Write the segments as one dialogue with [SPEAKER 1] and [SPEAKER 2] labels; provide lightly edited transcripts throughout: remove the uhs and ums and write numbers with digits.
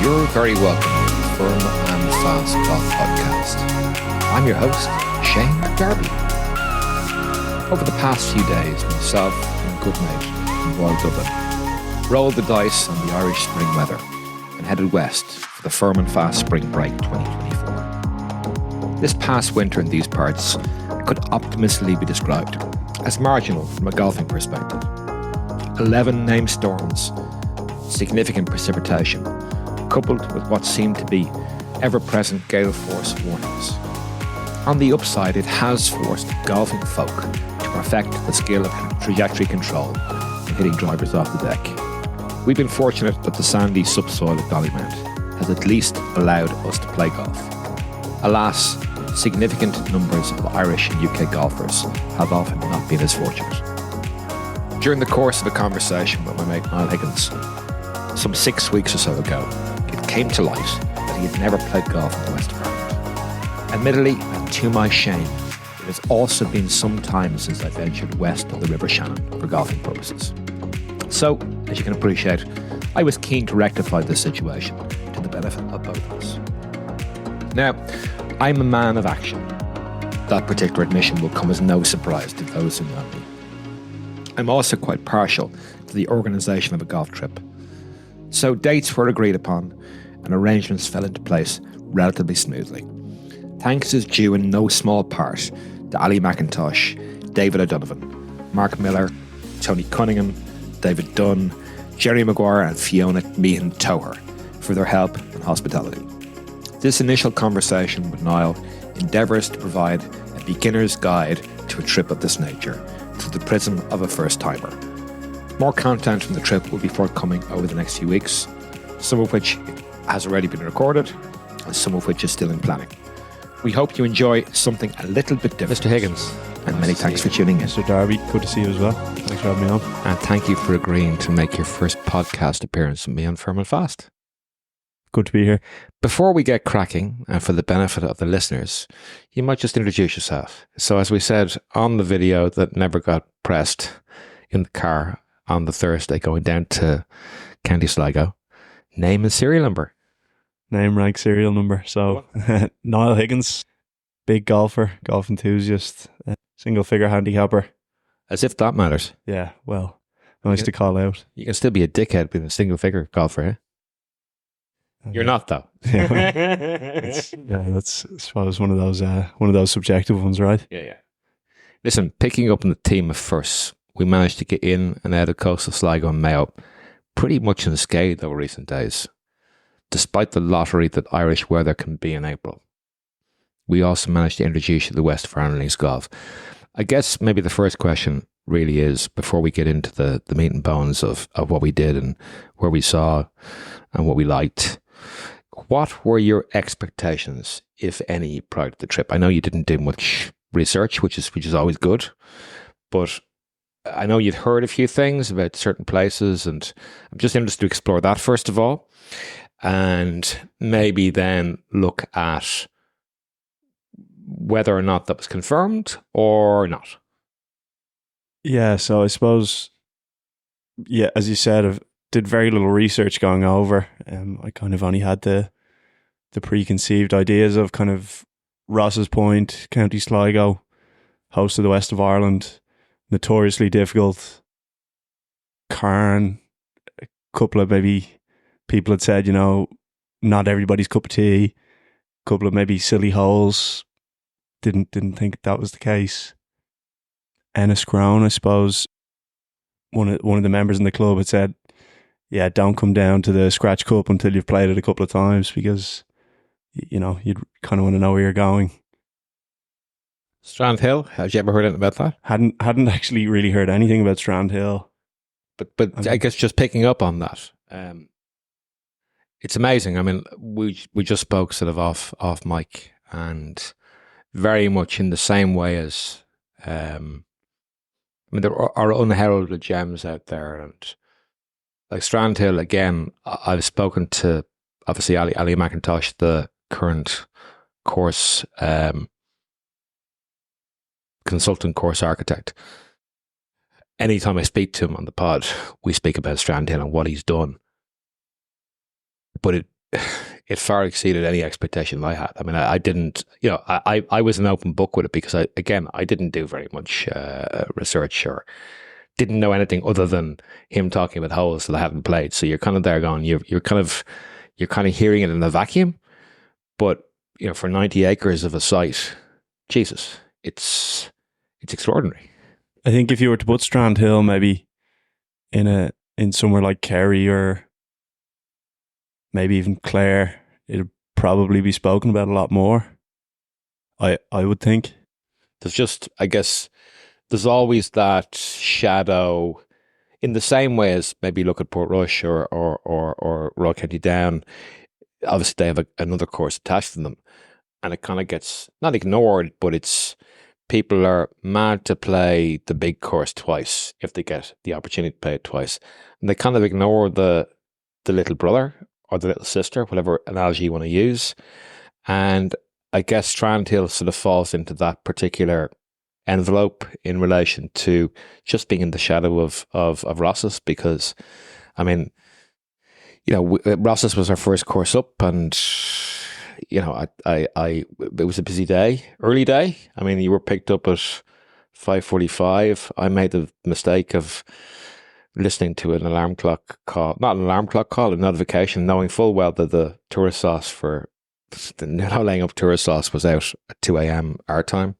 [SPEAKER 1] You're very welcome to the Firm and Fast Golf Podcast. I'm your host, Shane Darby. Over the past few days, myself and good mate from Royal Dublin rolled the dice on the Irish spring weather and headed west for the Firm and Fast Spring Break 2024. This past winter in these parts could optimistically be described as marginal from a golfing perspective. 11 named storms, significant precipitation, coupled with what seemed to be ever-present gale force warnings. On the upside, it has forced golfing folk to perfect the skill of trajectory control and hitting drivers off the deck. We've been fortunate that the sandy subsoil of Ballymount has at least allowed us to play golf. Alas, significant numbers of Irish and UK golfers have often not been as fortunate. During the course of a conversation with my mate Niall Higgins, some 6 weeks or so ago, it came to light that he had never played golf in the West of Ireland. Admittedly, and to my shame, it has also been some time since I ventured west of the River Shannon for golfing purposes. So, as you can appreciate, I was keen to rectify this situation to the benefit of both of us. Now, I'm a man of action. That particular admission will come as no surprise to those who know me. I'm also quite partial to the organisation of a golf trip. So dates were agreed upon and arrangements fell into place relatively smoothly. Thanks is due in no small part to Ali McIntosh, David O'Donovan, Mark Miller, Tony Cunningham, David Dunn, Jerry Maguire and Fiona Meehan Toher for their help and hospitality. This initial conversation with Niall endeavours to provide a beginner's guide to a trip of this nature through the prism of a first-timer. More content from the trip will be forthcoming over the next few weeks, some of which has already been recorded and some of which is still in planning. We hope you enjoy something a little bit different.
[SPEAKER 2] Mr. Higgins.
[SPEAKER 1] And many thanks for tuning in.
[SPEAKER 3] Mr. Darby, good to see you as well. Thanks for having me on.
[SPEAKER 2] And thank you for agreeing to make your first podcast appearance with me on Firm and Fast.
[SPEAKER 3] Good to be here.
[SPEAKER 2] Before we get cracking, and for the benefit of the listeners, you might just introduce yourself. So as we said on the video that never got pressed in the car on the Thursday going down to Counties Sligo, name and serial number.
[SPEAKER 3] Name, rank, serial number. So, Niall Higgins, big golfer, golf enthusiast, single figure handicapper.
[SPEAKER 2] As if that matters.
[SPEAKER 3] Yeah, well, nice to call out.
[SPEAKER 2] You can still be a dickhead being a single figure golfer, eh? You're not, though.
[SPEAKER 3] That's I suppose one of those subjective ones, right?
[SPEAKER 2] Yeah. Listen, picking up on the theme of firsts, we managed to get in and out of coastal Sligo and Mayo pretty much unscathed over recent days, despite the lottery that Irish weather can be in April. We also managed to introduce you to the West of Ireland Links Golf. I guess maybe the first question really is, before we get into the meat and bones of what we did and where we saw and what we liked, what were your expectations, if any, prior to the trip? I know you didn't do much research, which is always good, but I know you'd heard a few things about certain places, and I'm just interested to explore that first of all, and maybe then look at whether or not that was confirmed or not.
[SPEAKER 3] Yeah, so I suppose, yeah, as you said, I did very little research going over. I kind of only had the preconceived ideas of kind of Ross's Point, County Sligo, host of the West of Ireland, notoriously difficult. Cairn, a couple of maybe people had said, not everybody's cup of tea. A couple of maybe silly holes. Didn't think that was the case. Enniscrone, I suppose, one of the members in the club had said, yeah, don't come down to the Scratch Cup until you've played it a couple of times, because you'd kind of want to know where you're going.
[SPEAKER 2] Strandhill, have you ever heard anything about that?
[SPEAKER 3] Hadn't actually really heard anything about Strandhill.
[SPEAKER 2] But I guess just picking up on that, it's amazing. I mean, we just spoke sort of off mic, and very much in the same way as there are unheralded gems out there, and like Strandhill, again, I've spoken to obviously Ali McIntosh, the current course consultant course architect. Anytime I speak to him on the pod, we speak about Strandhill and what he's done. But it far exceeded any expectation I had. I mean, I didn't, I was an open book with it because I didn't do very much research or didn't know anything other than him talking about holes that I hadn't played. So you're kind of there going, you're kind of hearing it in a vacuum. But for 90 acres of a site, Jesus, it's extraordinary.
[SPEAKER 3] I think if you were to put Strandhill maybe in somewhere like Kerry or maybe even Clare, it'd probably be spoken about a lot more. I would think.
[SPEAKER 2] There's just, I guess, there's always that shadow in the same way as maybe look at Portrush or Royal County Down. Obviously, they have another course attached to them, and it kind of gets not ignored, but it's people are mad to play the big course twice if they get the opportunity to play it twice, and they kind of ignore the little brother or the little sister, whatever analogy you want to use. And I guess Strandhill sort of falls into that particular envelope in relation to just being in the shadow of Ross's, because I mean, Ross's was our first course up, and it was a busy day, early day. I mean, you were picked up at 5:45. I made the mistake of listening to an alarm clock call, not an alarm clock call, a notification, knowing full well that the tourist sauce for the no laying up tourist sauce was out at 2 a.m. our time.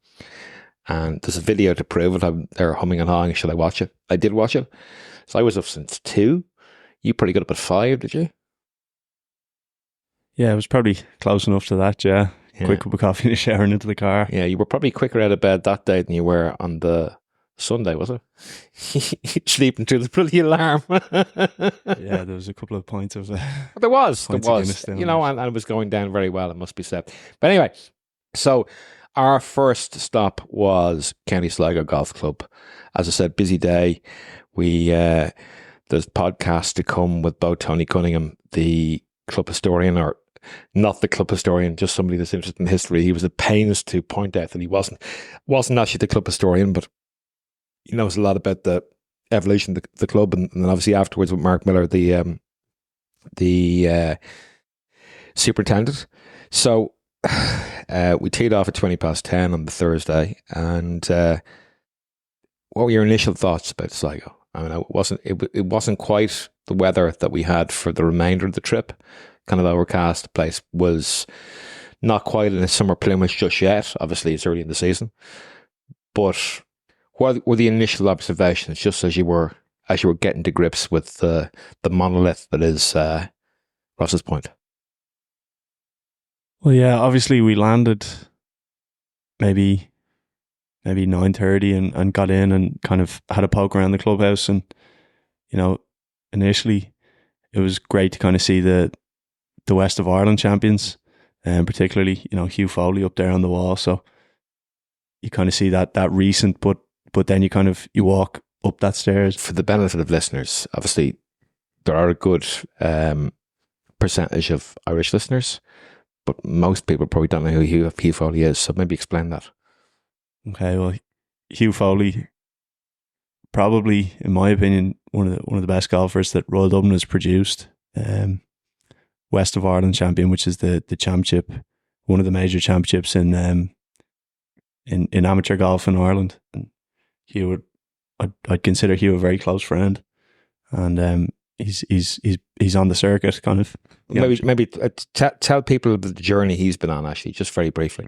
[SPEAKER 2] And there's a video to prove it. They're humming and hawing. Should I watch it? I did watch it. So I was up since 2. You probably got up at 5, did you?
[SPEAKER 3] Yeah, it was probably close enough to that, yeah. Quick cup of coffee and a shower and into the car.
[SPEAKER 2] Yeah, you were probably quicker out of bed that day than you were on the Sunday, was it? Sleeping through the bloody alarm.
[SPEAKER 3] Yeah, there was a couple of points of
[SPEAKER 2] there was. And it was going down very well, it must be said. But anyway, so our first stop was Counties Sligo Golf Club. As I said, busy day. There's podcasts to come with both Tony Cunningham, the club historian, or not the club historian, just somebody that's interested in history. He was at pains to point out that he wasn't actually the club historian, but he knows a lot about the evolution of the club, and then obviously afterwards with Mark Miller, the superintendent. So we teed off at 10:20 on the Thursday, and what were your initial thoughts about Sligo? I mean, it wasn't quite the weather that we had for the remainder of the trip. Kind of overcast. The place was not quite in a summer plumage just yet. Obviously, it's early in the season. But what were the initial observations, just as you were getting to grips with the monolith that is Ross's Point?
[SPEAKER 3] Well, yeah, obviously we landed maybe 9:30 and got in and kind of had a poke around the clubhouse, and initially it was great to kind of see the West of Ireland champions, and particularly Hugh Foley up there on the wall. So you kind of see that recent, but then you walk up that stairs. For the benefit of listeners, obviously there are a good percentage of Irish listeners, but most people probably don't know who Hugh Foley is. So maybe explain that. Okay, well, Hugh Foley, probably in my opinion, one of the best golfers that Royal Dublin has produced. West of Ireland champion, which is the championship, one of the major championships in amateur golf in Ireland. And Hugh, I'd consider Hugh a very close friend, and he's on the circuit, kind of. Maybe tell people about the journey he's been on, actually, just very briefly.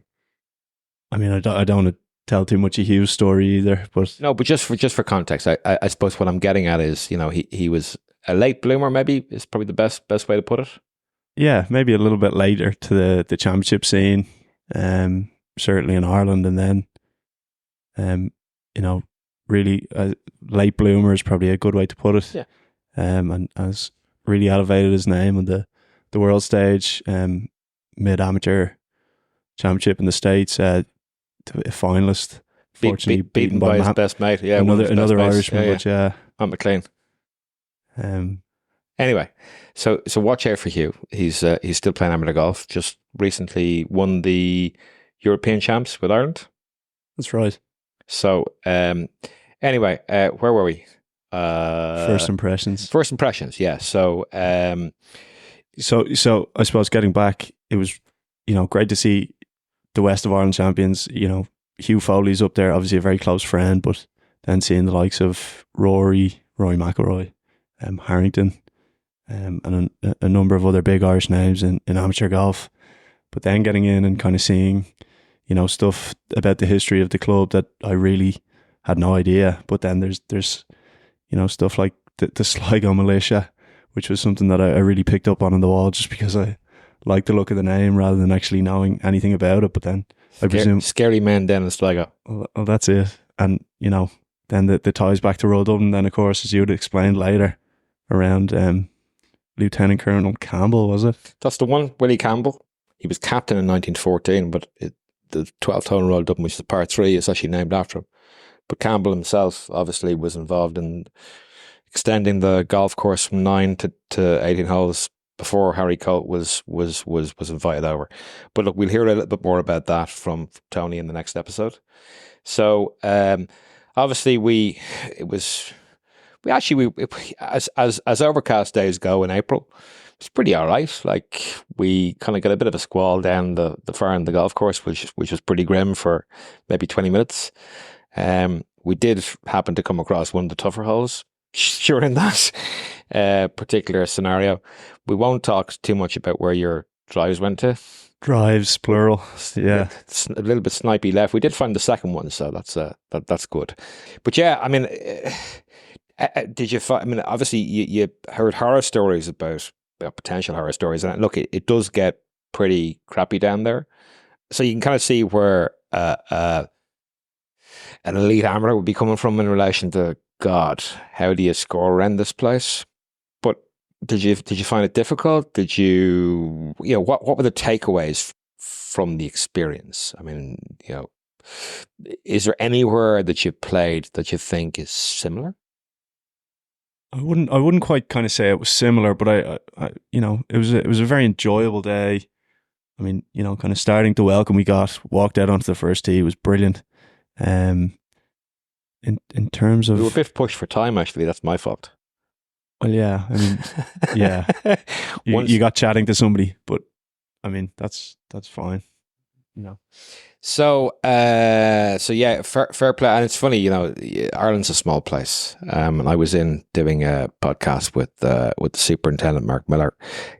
[SPEAKER 3] I mean, I don't want to tell too much of Hugh's story either, but just for context, I suppose what I'm getting at is, he was a late bloomer, maybe is probably the best way to put it. Yeah, maybe a little bit later to the championship scene, certainly in Ireland, and then, really late bloomer is probably a good way to put it. Yeah. And has really elevated his name on the world stage, mid amateur championship in the States, a finalist. Fortunately, beaten by his best mate. Yeah, another Irishman, yeah. But yeah, Matt McLean. Anyway, so watch out for Hugh. He's still playing amateur golf. Just recently won the European Champs with Ireland. That's right. So anyway, where were we? First impressions. Yeah. So So I suppose getting back, it was, great to see the West of Ireland champions. Hugh Foley's up there, obviously a very close friend, but then seeing the likes of Rory McIlroy, Harrington, and a number of other big Irish names in amateur golf. But then getting in and kind of seeing, stuff about the history of the club that I really had no idea. But then there's stuff like the Sligo militia, which was something that I really picked up on the wall just because I like the look of the name rather than actually knowing anything about it. But then I presume
[SPEAKER 2] scary men down in Sligo.
[SPEAKER 3] Well, that's it. And then the ties back to Royal Dublin. Then of course, as you would explain later, around Lieutenant Colonel Campbell, was it?
[SPEAKER 2] That's the one, Willie Campbell. He was captain in 1914, but the 12th hole in Royal Dublin, which is the par 3, is actually named after him. But Campbell himself obviously was involved in extending the golf course from 9 to 18 holes before Harry Colt was invited over. But look, we'll hear a little bit more about that from Tony in the next episode. So obviously as overcast days go in April, it's pretty all right. Like, we kind of got a bit of a squall down the far end of the golf course, which was pretty grim for maybe 20 minutes. We did happen to come across one of the tougher holes during that particular scenario. We won't talk too much about where your drives went to.
[SPEAKER 3] Drives, plural. Yeah.
[SPEAKER 2] It's a little bit snipey left. We did find the second one, so that's good. But yeah, I mean, did you find, I mean, obviously you heard horror stories about potential horror stories, and look, it does get pretty crappy down there. So you can kind of see where an elite amateur would be coming from in relation to, God, how do you score around this place? But did you find it difficult? Did you what were the takeaways from the experience? I mean, is there anywhere that you played that you think is similar?
[SPEAKER 3] I wouldn't quite kind of say it was similar, but I it was a very enjoyable day. I mean, kind of starting the welcome we got, walked out onto the first tee, was brilliant. In terms of,
[SPEAKER 2] we were a bit pushed for time, actually. That's my fault.
[SPEAKER 3] Well, yeah, I mean, yeah, you got chatting to somebody, but I mean, that's fine.
[SPEAKER 2] So yeah, fair play. And it's funny, Ireland's a small place. And I was in doing a podcast with the superintendent, Mark Miller,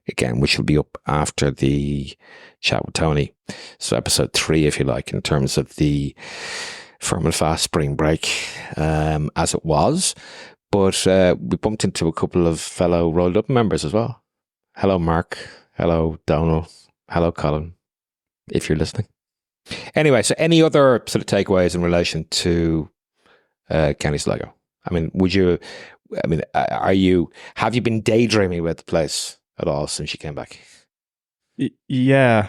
[SPEAKER 2] again, which will be up after the chat with Tony. So episode 3, if you like, in terms of the F&F Spring Break, as it was. But we bumped into a couple of fellow Rolled Up members as well. Hello, Mark. Hello, Donald. Hello, Colin, if you're listening. Anyway, so any other sort of takeaways in relation to Counties Sligo? I mean, have you been daydreaming about the place at all since you came back?
[SPEAKER 3] Yeah,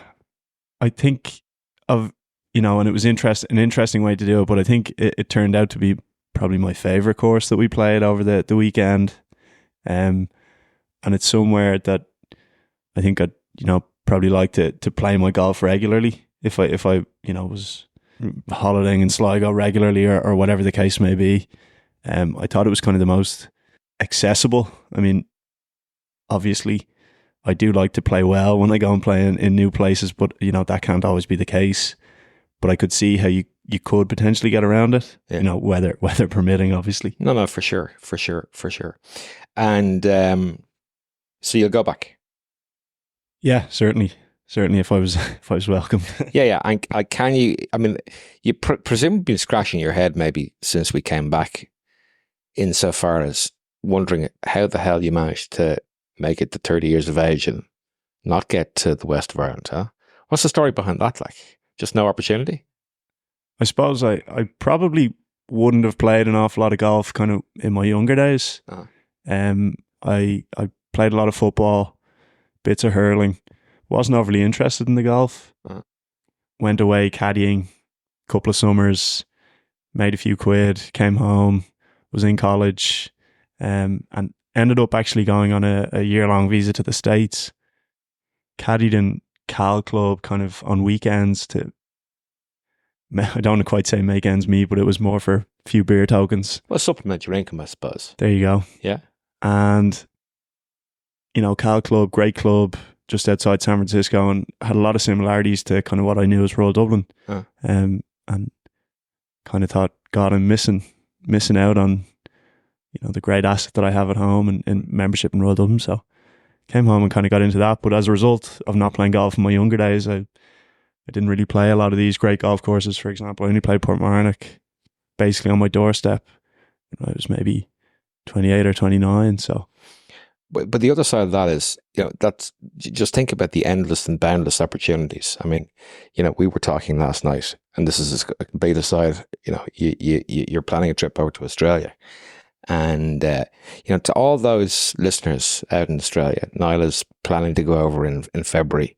[SPEAKER 3] I think and it was an interesting way to do it, but I think it turned out to be probably my favourite course that we played over the weekend. And it's somewhere that I think I'd, probably like to play my golf regularly. If I was holidaying in Sligo regularly or whatever the case may be. I thought it was kind of the most accessible. I mean, obviously I do like to play well when I go and play in new places, but that can't always be the case. But I could see how you could potentially get around it, weather permitting, obviously.
[SPEAKER 2] No, for sure. And so you'll go back?
[SPEAKER 3] Yeah, certainly if I was welcome.
[SPEAKER 2] Yeah. And can you? I mean, you presumably been scratching your head maybe since we came back, insofar as wondering how the hell you managed to make it to 30 years of age and not get to the west of Ireland, huh? What's the story behind that? Like, just no opportunity?
[SPEAKER 3] I suppose I probably wouldn't have played an awful lot of golf kind of in my younger days.
[SPEAKER 2] Uh-huh.
[SPEAKER 3] I played a lot of football, bits of hurling. Wasn't overly interested in the golf.
[SPEAKER 2] Uh-huh.
[SPEAKER 3] Went away caddying a couple of summers, made a few quid, came home, was in college, and ended up actually going on a year-long visa to the States. Caddied in Cal Club kind of on weekends to, I don't want to quite say make ends meet, but it was more for a few beer tokens.
[SPEAKER 2] Well, supplement your income, I suppose.
[SPEAKER 3] There you go.
[SPEAKER 2] Yeah.
[SPEAKER 3] And, Cal Club, great club, just outside San Francisco, and had a lot of similarities to kind of what I knew as Royal Dublin. And kind of thought, God, I'm missing out on, the great asset that I have at home and membership in Royal Dublin. So came home and kind of got into that. But as a result of not playing golf in my younger days, I didn't really play a lot of these great golf courses. For example, I only played Portmarnock basically on my doorstep when I was maybe 28 or 29. So,
[SPEAKER 2] but the other side of that is, that's just think about the endless and boundless opportunities. I mean, we were talking last night, and this is a complete aside. You're planning a trip over to Australia, and to all those listeners out in Australia, Niall is planning to go over in February.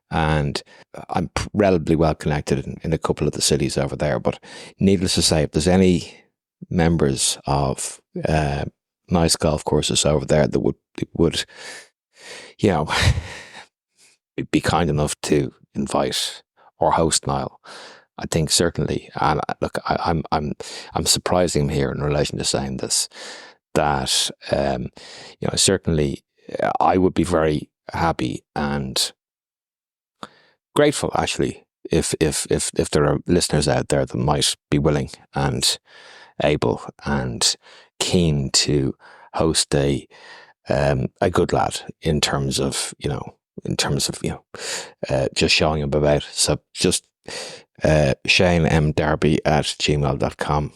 [SPEAKER 2] And I'm relatively well connected in a couple of the cities over there. But needless to say, if there's any members of nice golf courses over there that would be kind enough to invite or host Niall, I think certainly. And look, I'm surprising him here in relation to saying this, that certainly I would be very happy and grateful, actually, if there are listeners out there that might be willing and able and keen to host a good lad in terms of just showing him about. So just shanemdarby@gmail.com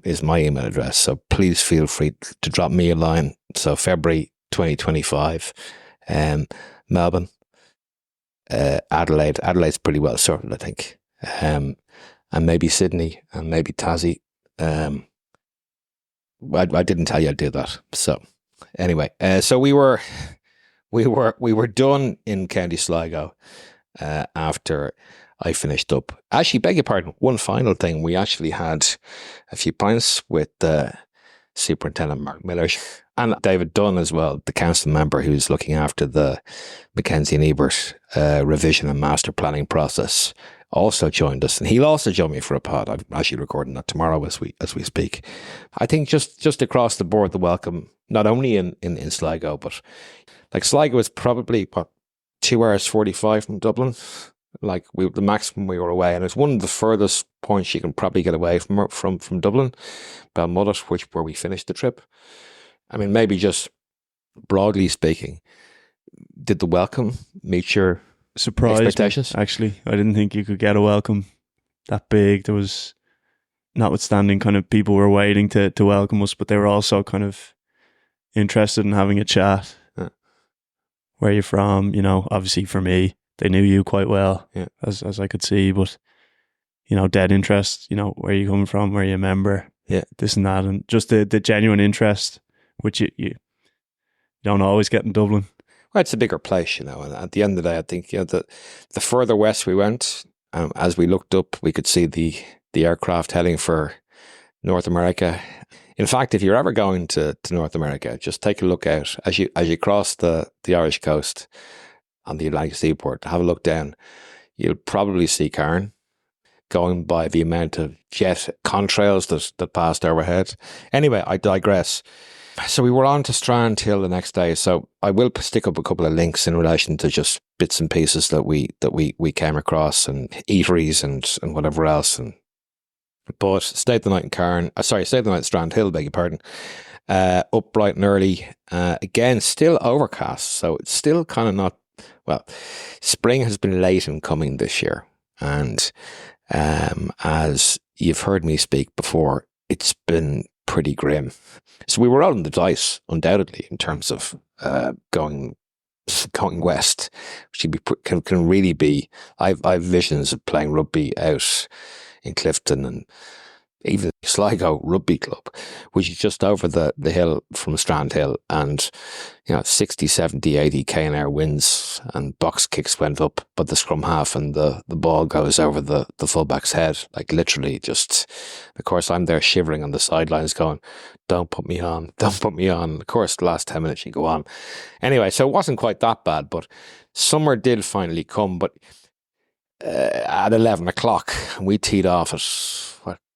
[SPEAKER 2] is my email address. So please feel free to drop me a line. So February 2025, Melbourne. Adelaide's pretty well sorted, I think, and maybe Sydney and maybe Tassie. I didn't tell you I'd do that. So anyway, so we were done in Counties Sligo after I finished up. Actually, beg your pardon. One final thing, we actually had a few pints with Superintendent Mark Miller and David Dunn as well, the council member who's looking after the Mackenzie and Ebert revision and master planning process, also joined us, and he'll also join me for a pod. I'm actually recording that tomorrow as we speak. I think just across the board, the welcome, not only in Sligo, but like Sligo is probably 2 hours 45 from Dublin. Like the maximum we were away, and it's one of the furthest points you can probably get away from Dublin, Belmullet, where we finished the trip. I mean, maybe just broadly speaking, did the welcome meet your expectations?
[SPEAKER 3] Actually, I didn't think you could get a welcome that big. There was, notwithstanding, kind of people were waiting to welcome us, but they were also kind of interested in having a chat.
[SPEAKER 2] Yeah.
[SPEAKER 3] Where are you from? Obviously for me, they knew you quite well,
[SPEAKER 2] yeah,
[SPEAKER 3] as I could see, but dead interest. Where are you coming from? Where are you a member?
[SPEAKER 2] Yeah,
[SPEAKER 3] this and that, and just the genuine interest, which you don't always get in Dublin.
[SPEAKER 2] Well, it's a bigger place, and at the end of the day, I think the further west we went, as we looked up, we could see the aircraft heading for North America. In fact, if you're ever going to North America, just take a look out as you cross the Irish coast on the Atlantic seaboard. Have a look down. You'll probably see Cairn, going by the amount of jet contrails that passed overhead. Anyway, I digress. So we were on to Strandhill the next day. So I will stick up a couple of links in relation to just bits and pieces that we came across, and eateries and whatever else. But stayed the night in Cairn. Stayed the night at Strandhill, beg your pardon. Up bright and early. Again, still overcast. So it's still kind of not, well, spring has been late in coming this year. And as you've heard me speak before, it's been pretty grim. So we were out on the dice, undoubtedly, in terms of going west, which can really be. I've visions of playing rugby out in Clifton and even Sligo Rugby Club, which is just over the hill from Strandhill, and 60, 70, 80 km/h winds, and box kicks went up, but the scrum half and the ball goes over the fullback's head, like literally just. Of course, I'm there shivering on the sidelines going, don't put me on. Of course, the last 10 minutes you go on. Anyway, so it wasn't quite that bad, but summer did finally come, but at 11 o'clock, we teed off at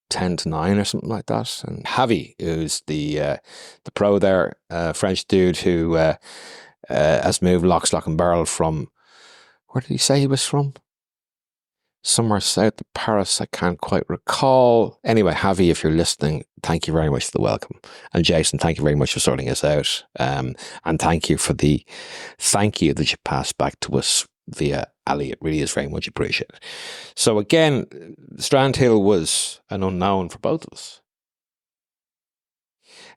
[SPEAKER 2] 10 to 9 or something like that. And Javi, who's the pro there, French dude who has moved lock, stock and barrel from, where did he say he was from? Somewhere south of Paris, I can't quite recall. Anyway, Javi, if you're listening, thank you very much for the welcome. And Jason, thank you very much for sorting us out. And thank you for the thank you that you passed back to us via Ali. It really is very much appreciated. So again, Strandhill was an unknown for both of us.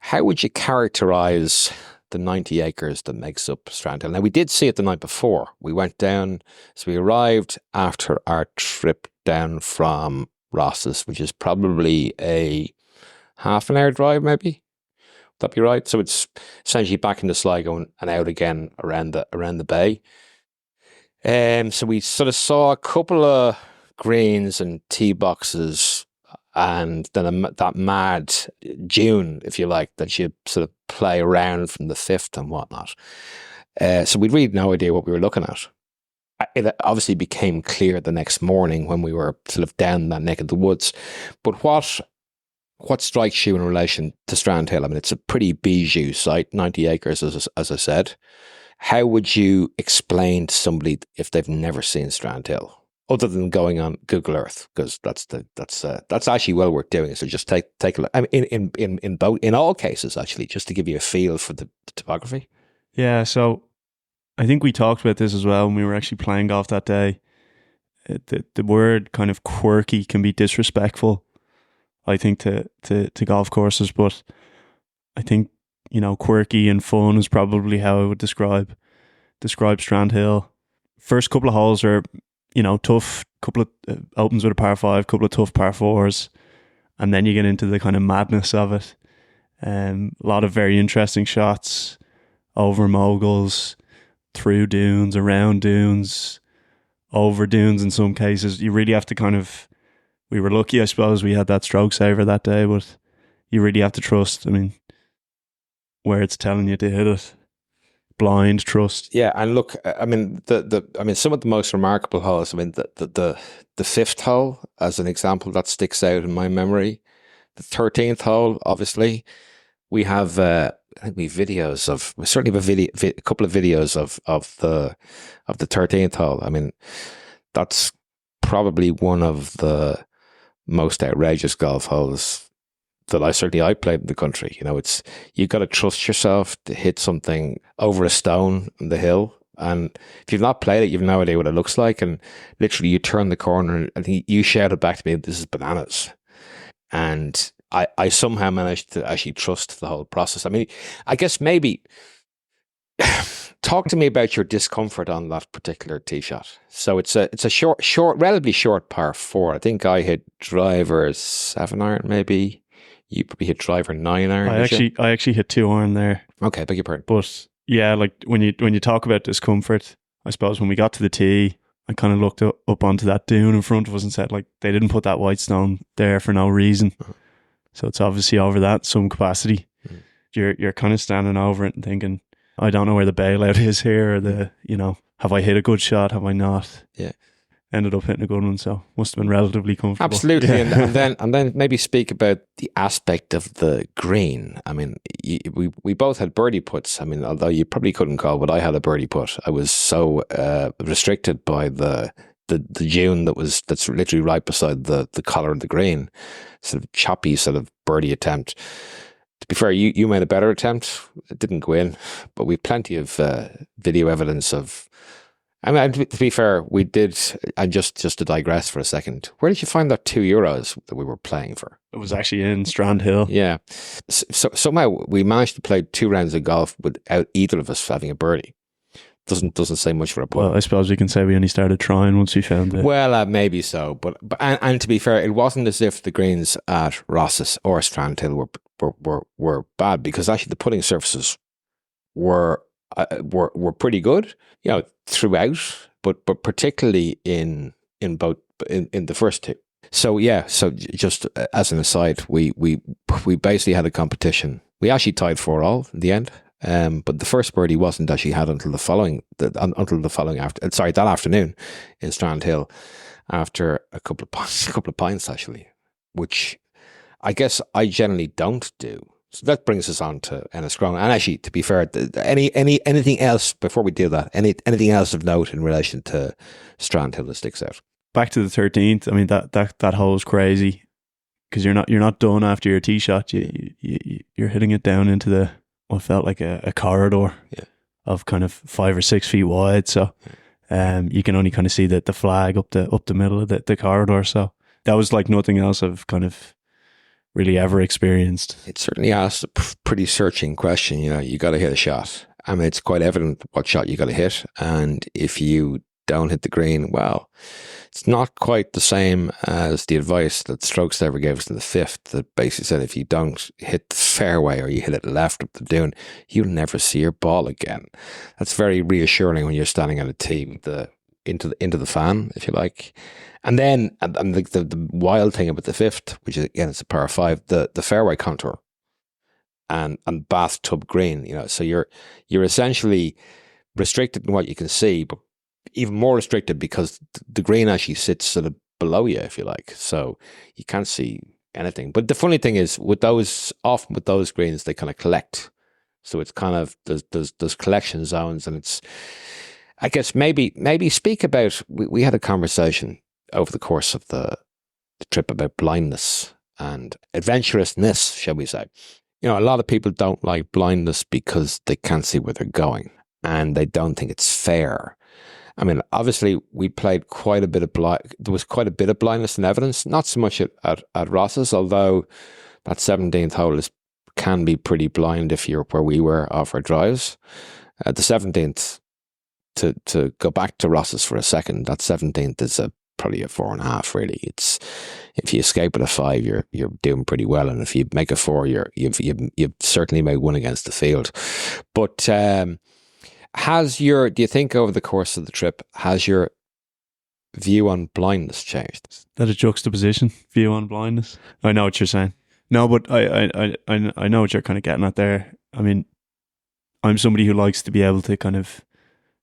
[SPEAKER 2] How would you characterise the 90 acres that makes up Strandhill? Now, we did see it the night before. We went down, so we arrived after our trip down from Ross's, which is probably a half an hour drive, maybe. Would that be right? So it's essentially back into Sligo and out again around the bay. So we sort of saw a couple of greens and tee boxes, and then that mad dune, if you like, that you sort of play around from the fifth and whatnot. So we'd really no idea what we were looking at. It obviously became clear the next morning when we were sort of down that neck of the woods. But what strikes you in relation to Strandhill? I mean, it's a pretty bijou site, 90 acres, as I said. How would you explain to somebody if they've never seen Strandhill, other than going on Google Earth? Because that's actually well worth doing. So just take a look. I mean, in all cases, actually, just to give you a feel for the topography.
[SPEAKER 3] Yeah, so I think we talked about this as well when we were actually playing golf that day. The word kind of quirky can be disrespectful, I think, to golf courses, but I think, you know, quirky and fun is probably how I would describe Strandhill. First couple of holes are, you know, tough. Couple of opens with a par 5, couple of tough par 4s, and then you get into the kind of madness of it. A lot of very interesting shots over moguls, through dunes, around dunes, over dunes in some cases. You really have to kind of, we were lucky, I suppose, we had that stroke saver that day, but you really have to trust, I mean, where it's telling you to hit it. Blind trust.
[SPEAKER 2] Yeah, and look, I mean, some of the most remarkable holes. I mean, the fifth hole, as an example, that sticks out in my memory. The 13th hole, obviously, we have. I think we videos of. We certainly have a couple of videos of the 13th hole. I mean, that's probably one of the most outrageous golf holes that I played in the country. You know, you've got to trust yourself to hit something over a stone on the hill. And if you've not played it, you've no idea what it looks like. And literally you turn the corner and you shouted back to me, "This is bananas." And I somehow managed to actually trust the whole process. I mean, I guess maybe talk to me about your discomfort on that particular tee shot. So it's a short, relatively short par 4. I think I hit driver 7-iron maybe. You probably hit driver 9-iron.
[SPEAKER 3] I actually hit 2-iron there.
[SPEAKER 2] Okay, beg your pardon.
[SPEAKER 3] But yeah, like when you talk about discomfort, I suppose when we got to the tee, I kind of looked up onto that dune in front of us and said, like, they didn't put that white stone there for no reason. So it's obviously over that some capacity. You're kind of standing over it and thinking, I don't know where the bailout is here, or have I hit a good shot? Have I not?
[SPEAKER 2] Yeah.
[SPEAKER 3] Ended up hitting a good one, so must have been relatively comfortable.
[SPEAKER 2] Absolutely,
[SPEAKER 3] yeah.
[SPEAKER 2] and then maybe speak about the aspect of the green. I mean, we both had birdie putts. I mean, although you probably couldn't call, but I had a birdie putt. I was so restricted by the dune that's literally right beside the collar of the green. Sort of choppy sort of birdie attempt. To be fair, you made a better attempt. It didn't go in, but we have plenty of video evidence of. I mean, to be fair, we did, and just to digress for a second, where did you find that €2 that we were playing for?
[SPEAKER 3] It was actually in Strandhill.
[SPEAKER 2] Yeah. So somehow we managed to play 2 rounds of golf without either of us having a birdie. Doesn't say much for a putt.
[SPEAKER 3] Well, I suppose we can say we only started trying once we found it.
[SPEAKER 2] Well, maybe so, but and to be fair, it wasn't as if the greens at Ross's or Strandhill were bad, because actually the putting surfaces were pretty good, you know, throughout, but particularly in the first 2. So yeah, so just as an aside, we basically had a competition. We actually tied 4-all in the end, but the first birdie wasn't actually had until that afternoon in Strandhill, after a couple of pints actually, which I guess I generally don't do. So that brings us on to Enniscrone. And actually, to be fair, anything else before we do that? Anything else of note in relation to Strandhill that sticks out?
[SPEAKER 3] Back to the 13th. I mean, that hole is crazy because you're not done after your tee shot. You're hitting it down into what felt like a corridor of kind of 5 or 6 feet wide. So you can only kind of see the flag up the middle of the corridor. So that was like nothing else I've kind of really ever experienced.
[SPEAKER 2] It certainly asks a pretty searching question. You got to hit a shot. I mean, it's quite evident what shot you got to hit, and if you don't hit the green, well, it's not quite the same as the advice that Strokes ever gave us in the 5th, that basically said if you don't hit the fairway or you hit it left up the dune, you'll never see your ball again. That's very reassuring when you're standing at a tee with into the fan, if you like. And then the wild thing about the 5th, which is again, it's a par 5, the fairway contour and bathtub green. So you're essentially restricted in what you can see, but even more restricted because the green actually sits sort of below you, if you like. So you can't see anything. But the funny thing is, often with those greens, they kind of collect. So it's kind of there's collection zones, and it's, I guess maybe speak about. We had a conversation over the course of the trip about blindness and adventurousness, shall we say. A lot of people don't like blindness because they can't see where they're going and they don't think it's fair. I mean, obviously we played quite a bit of there was quite a bit of blindness in evidence, not so much at Ross's, although that 17th hole can be pretty blind if you're where we were off our drives. The 17th, to go back to Ross's for a second, that 17th is probably a 4.5. Really, it's if you escape at a 5, you're doing pretty well, and if you make a 4, you've certainly made one against the field. But do you think over the course of the trip has your view on blindness changed? Is
[SPEAKER 3] that a juxtaposition, view on blindness? I know what you're saying. No, but I know what you're kind of getting at there. I mean, I'm somebody who likes to be able to kind of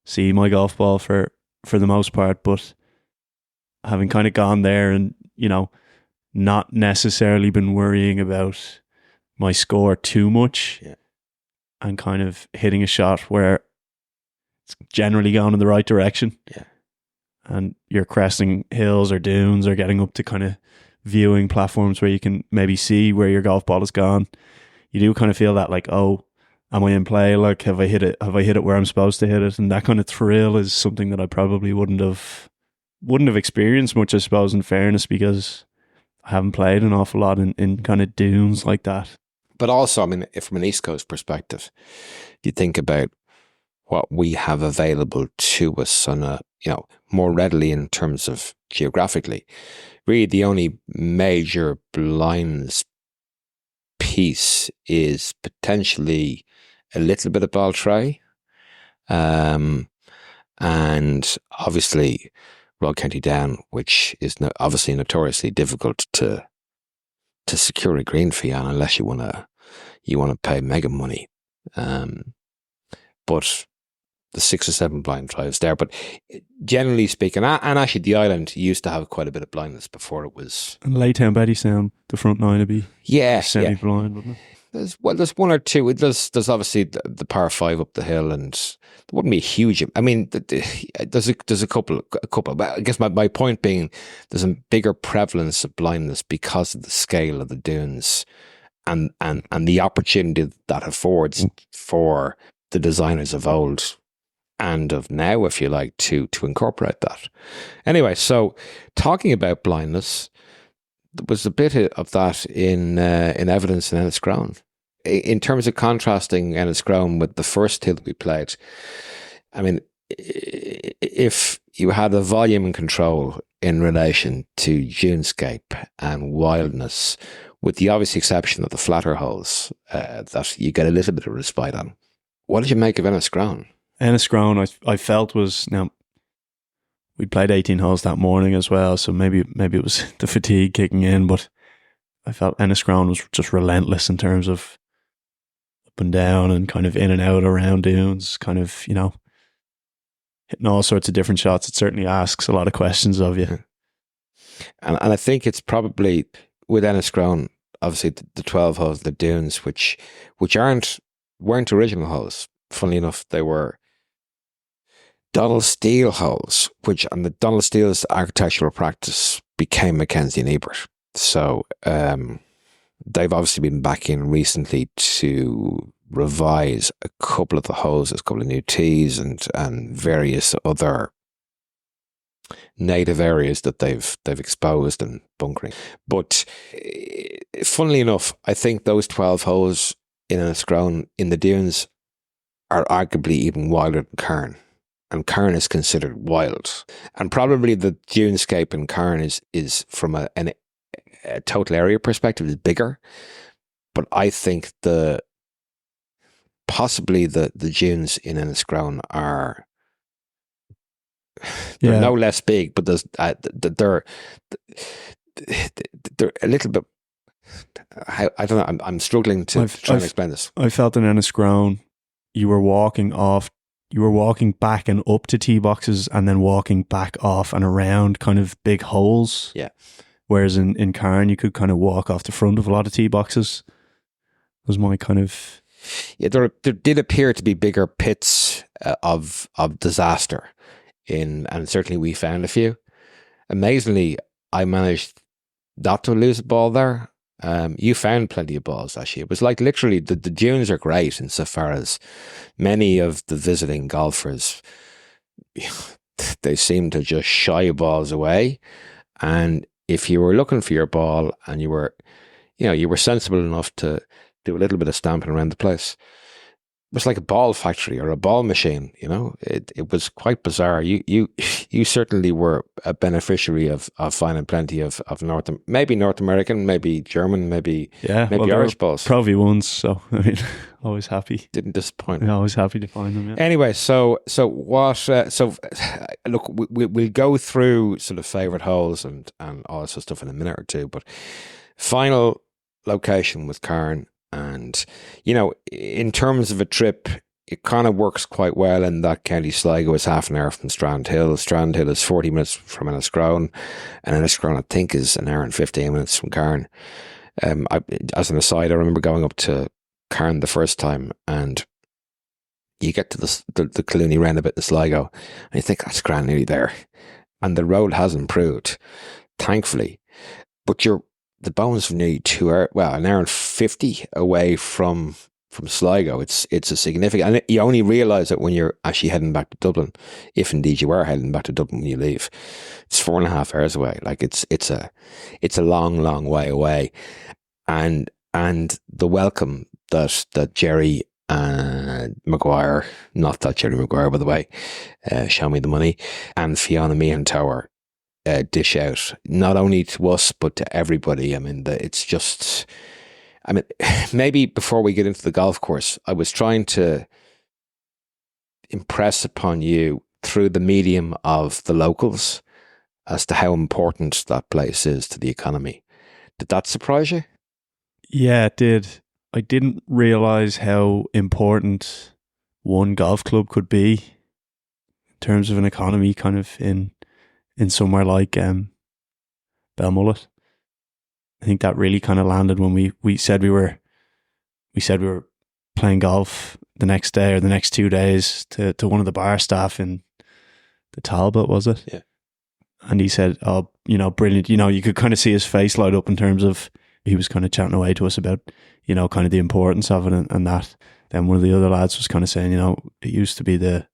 [SPEAKER 3] see my golf ball for the most part, but having kind of gone there and, not necessarily been worrying about my score too much, and kind of hitting a shot where it's generally going in the right direction.
[SPEAKER 2] Yeah.
[SPEAKER 3] And you're cresting hills or dunes or getting up to kind of viewing platforms where you can maybe see where your golf ball has gone. You do kind of feel that like, oh, am I in play? Like, have I hit it where I'm supposed to hit it? And that kind of thrill is something that I probably wouldn't have experienced much, I suppose, in fairness, because I haven't played an awful lot in kind of dunes like that.
[SPEAKER 2] But also, I mean, if from an East Coast perspective, you think about what we have available to us on a, more readily in terms of geographically, really the only major blindness piece is potentially a little bit of Baltray, and obviously Royal County Down, which is obviously notoriously difficult to secure a green fee on unless you want to pay mega money. But the 6 or 7 blind drives there. But generally speaking, and actually the island used to have quite a bit of blindness before it was.
[SPEAKER 3] And Laytown, Bettystown, the front 9 would be semi-blind, wouldn't it?
[SPEAKER 2] There's one or two. There's obviously the par 5 up the hill, and there wouldn't be a huge. I mean, there's a couple. But I guess my point being, there's a bigger prevalence of blindness because of the scale of the dunes, and the opportunity that affords for the designers of old and of now, if you like, to incorporate that. Anyway, so talking about blindness, there was a bit of that in evidence in Enniscrone. In terms of contrasting Enniscrone with the first hill that we played, I mean, if you had a volume and control in relation to dunescape and wildness, with the obvious exception of the flatter holes that you get a little bit of respite on, what did you make of Enniscrone?
[SPEAKER 3] Enniscrone, I felt was, now, we played 18 holes that morning as well, so maybe it was the fatigue kicking in, but I felt Enniscrone was just relentless in terms of up and down and kind of in and out around dunes, kind of, hitting all sorts of different shots. It certainly asks a lot of questions of you.
[SPEAKER 2] And I think it's probably, with Enniscrone, obviously the 12 holes, the dunes, which weren't original holes. Funnily enough, they were Donald Steele holes, and the Donald Steele's architectural practice became Mackenzie and Ebert. So they've obviously been back in recently to revise a couple of the holes, a couple of new tees and various other native areas that they've exposed and bunkering. But funnily enough, I think those 12 holes in Enniscrone in the dunes are arguably even wilder than Carn. And Carn is considered wild. And probably the dunescape in Carn is from a total area perspective is bigger. But I think possibly the dunes in Enniscrone are they're no less big, but they're a little bit. I don't know. I'm struggling to try and explain this.
[SPEAKER 3] I felt in Enniscrone, you were walking back and up to tee boxes, and then walking back off and around kind of big holes.
[SPEAKER 2] Yeah.
[SPEAKER 3] Whereas in Carn, you could kind of walk off the front of a lot of tee boxes. Was my kind of.
[SPEAKER 2] Yeah, there did appear to be bigger pits of disaster and certainly we found a few. Amazingly, I managed not to lose a ball there. You found plenty of balls, actually. It was like literally the dunes are great insofar as many of the visiting golfers, they seem to just shy balls away. And if you were looking for your ball and you were sensible enough to do a little bit of stamping around the place, it was like a ball factory or a ball machine. It was quite bizarre. You certainly were a beneficiary of finding plenty of maybe North American, maybe German, maybe Irish balls.
[SPEAKER 3] Probably ones. So I mean, always happy.
[SPEAKER 2] Didn't disappoint.
[SPEAKER 3] Yeah, always happy to find them. Yeah.
[SPEAKER 2] Anyway, so what? So look, we'll go through sort of favorite holes and all this sort of stuff in a minute or two. But final location with Carn. And, in terms of a trip, it kind of works quite well in that Counties Sligo is half an hour from Strandhill. Strandhill is 40 minutes from Enniscrone. And Enniscrone, I think, is an hour and 15 minutes from Carn. As an aside, I remember going up to Carn the first time and you get to the Clooney roundabout in Sligo and you think, that's grand, nearly there. And the road has improved, thankfully. But the bones of nearly an hour and 50 away from Sligo. It's a significant, and you only realise it when you're actually heading back to Dublin, if indeed you are heading back to Dublin when you leave. It's 4.5 hours away. Like it's a long way away, and the welcome that Jerry and Maguire, not that Jerry Maguire by the way, show me the money, and Fiona Meehan Tower dish out, not only to us but to everybody. I mean, maybe before we get into the golf course, I was trying to impress upon you through the medium of the locals as to how important that place is to the economy. Did that surprise you?
[SPEAKER 3] Yeah, it did. I didn't realise how important one golf club could be in terms of an economy, kind of in somewhere like Belmullet. I think that really kind of landed when we said we were playing golf the next day or the next 2 days to one of the bar staff in the Talbot, was it?
[SPEAKER 2] Yeah.
[SPEAKER 3] And he said, "Oh, brilliant." You could kind of see his face light up in terms of he was kind of chatting away to us about kind of the importance of it and that. Then one of the other lads was kind of saying, it used to be the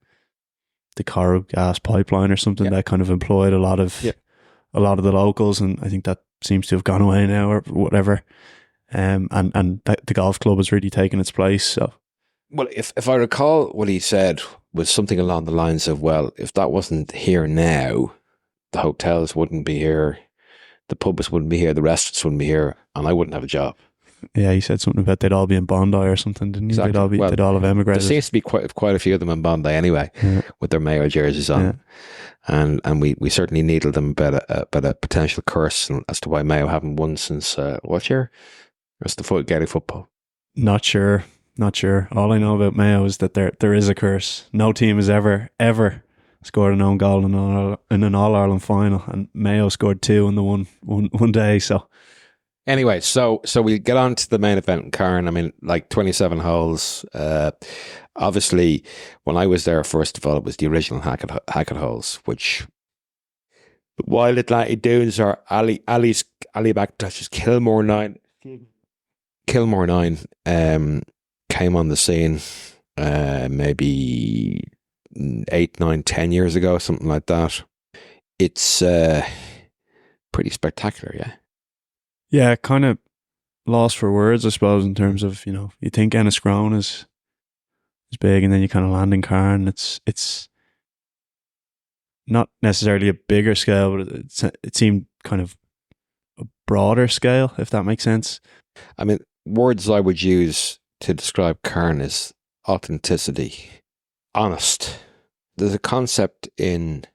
[SPEAKER 3] Corrib gas pipeline or something that kind of employed a lot of the locals, and I think that seems to have gone away now or whatever. And the golf club has really taken its place. So,
[SPEAKER 2] well, if I recall, what he said was something along the lines of, well, if that wasn't here now, the hotels wouldn't be here, the pubs wouldn't be here, the restaurants wouldn't be here, and I wouldn't have a job.
[SPEAKER 3] Yeah, he said something about they'd all be in Bondi or something, didn't he?
[SPEAKER 2] Exactly.
[SPEAKER 3] They'd all have emigrated.
[SPEAKER 2] There seems to be quite a few of them in Bondi anyway, with their Mayo jerseys on. Yeah. And we certainly needled them about a potential curse as to why Mayo haven't won since what year? It's the Gaelic football.
[SPEAKER 3] Not sure. All I know about Mayo is that there is a curse. No team has ever scored an own goal in an All-Ireland final, and Mayo scored 2 in the one day. So
[SPEAKER 2] Anyway, so we get on to the main event in Cairn. I mean, like 27 holes. Obviously, when I was there, first of all, it was the original Hackett holes, which Wild Atlantic Dunes or Ali Backdashes Kilmore 9 came on the scene maybe 8, 9, 10 years ago, something like that. It's pretty spectacular, yeah.
[SPEAKER 3] Yeah, kind of lost for words, I suppose, in terms of, you think Enniscrone is big, and then you kind of land in Cairn. It's not necessarily a bigger scale, but it seemed kind of a broader scale, if that makes sense.
[SPEAKER 2] I mean, words I would use to describe Cairn is authenticity, honest. There's a concept in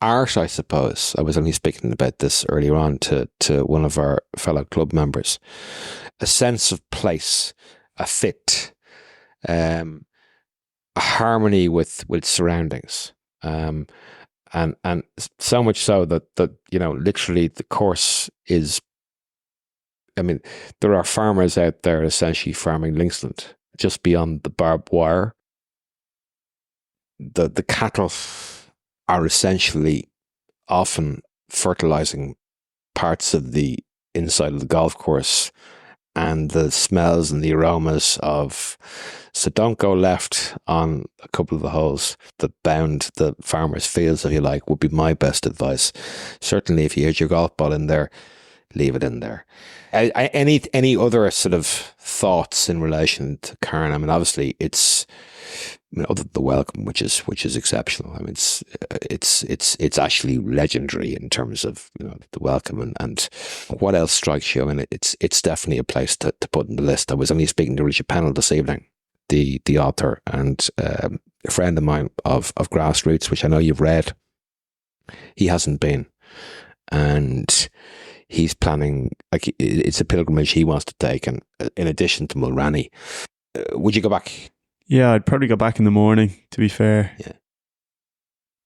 [SPEAKER 2] art, I suppose. I was only speaking about this earlier on to one of our fellow club members. A sense of place, a fit, a harmony with surroundings. And so much so that literally the course is, I mean, there are farmers out there essentially farming lynxland just beyond the barbed wire. The cattle are essentially often fertilizing parts of the inside of the golf course, and the smells and the aromas of, so don't go left on a couple of the holes that bound the farmers' fields, if you like, would be my best advice. Certainly if you hit your golf ball in there, leave it in there. Any other sort of thoughts in relation to Cairn? I mean, obviously it's, other than the welcome, which is exceptional. I mean, it's actually legendary in terms of the welcome and what else strikes you. I mean, it's definitely a place to put in the list. I was only speaking to Richard Pennell this evening, the author and a friend of mine of Grassroots, which I know you've read. He hasn't been, and he's planning, like, it's a pilgrimage he wants to take, and in addition to Mulranny. Would you go back?
[SPEAKER 3] Yeah, I'd probably go back in the morning, to be fair.
[SPEAKER 2] Yeah.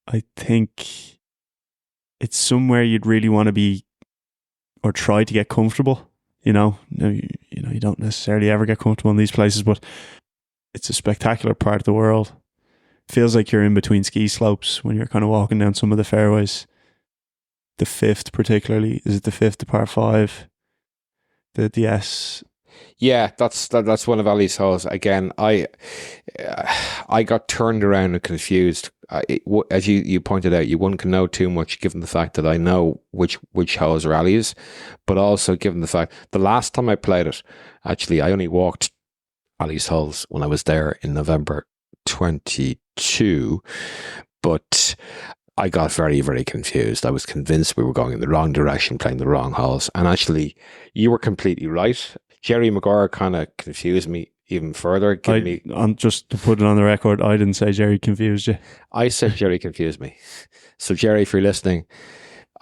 [SPEAKER 3] I think it's somewhere you'd really want to be, or try to get comfortable. You don't necessarily ever get comfortable in these places, but it's a spectacular part of the world. Feels like you're in between ski slopes when you're kind of walking down some of the fairways. The fifth, particularly, is it the fifth, the par 5? The S.
[SPEAKER 2] Yeah, that's one of Ali's holes. Again, I got turned around and confused. As you pointed out, you wouldn't know too much given the fact that I know which holes are Ali's, but also given the fact the last time I played it, actually, I only walked Ali's holes when I was there in November 22, but I got very, very confused. I was convinced we were going in the wrong direction, playing the wrong holes, and actually, you were completely right. Jerry Maguire kind of confused me even further.
[SPEAKER 3] I'm just to put it on the record, I didn't say Jerry confused you.
[SPEAKER 2] I said Jerry confused me. So Jerry, if you're listening,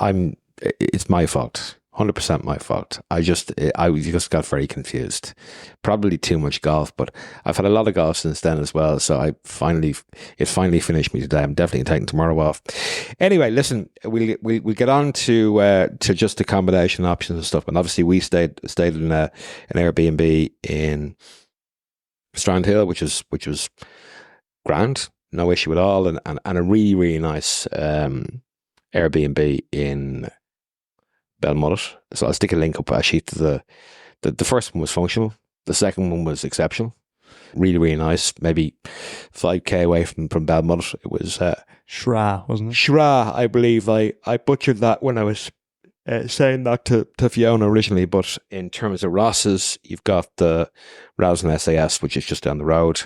[SPEAKER 2] it's my fault. 100% my fault. I just got very confused. Probably too much golf, but I've had a lot of golf since then as well. So it finally finished me today. I'm definitely taking tomorrow off. Anyway, listen, we'll get on to just accommodation options and stuff. And obviously we stayed in an Airbnb in Strandhill, which was grand, no issue at all, and a really, really nice Airbnb in Belmullet. So I'll stick a link up actually to the first one was functional. The second one was exceptional. Really, really nice. Maybe 5k away from Belmullet. It was
[SPEAKER 3] Shra, wasn't it?
[SPEAKER 2] Shra, I believe. I butchered that when I was saying that to Fiona originally. But in terms of Ross's, you've got the Rousing SAS, which is just down the road.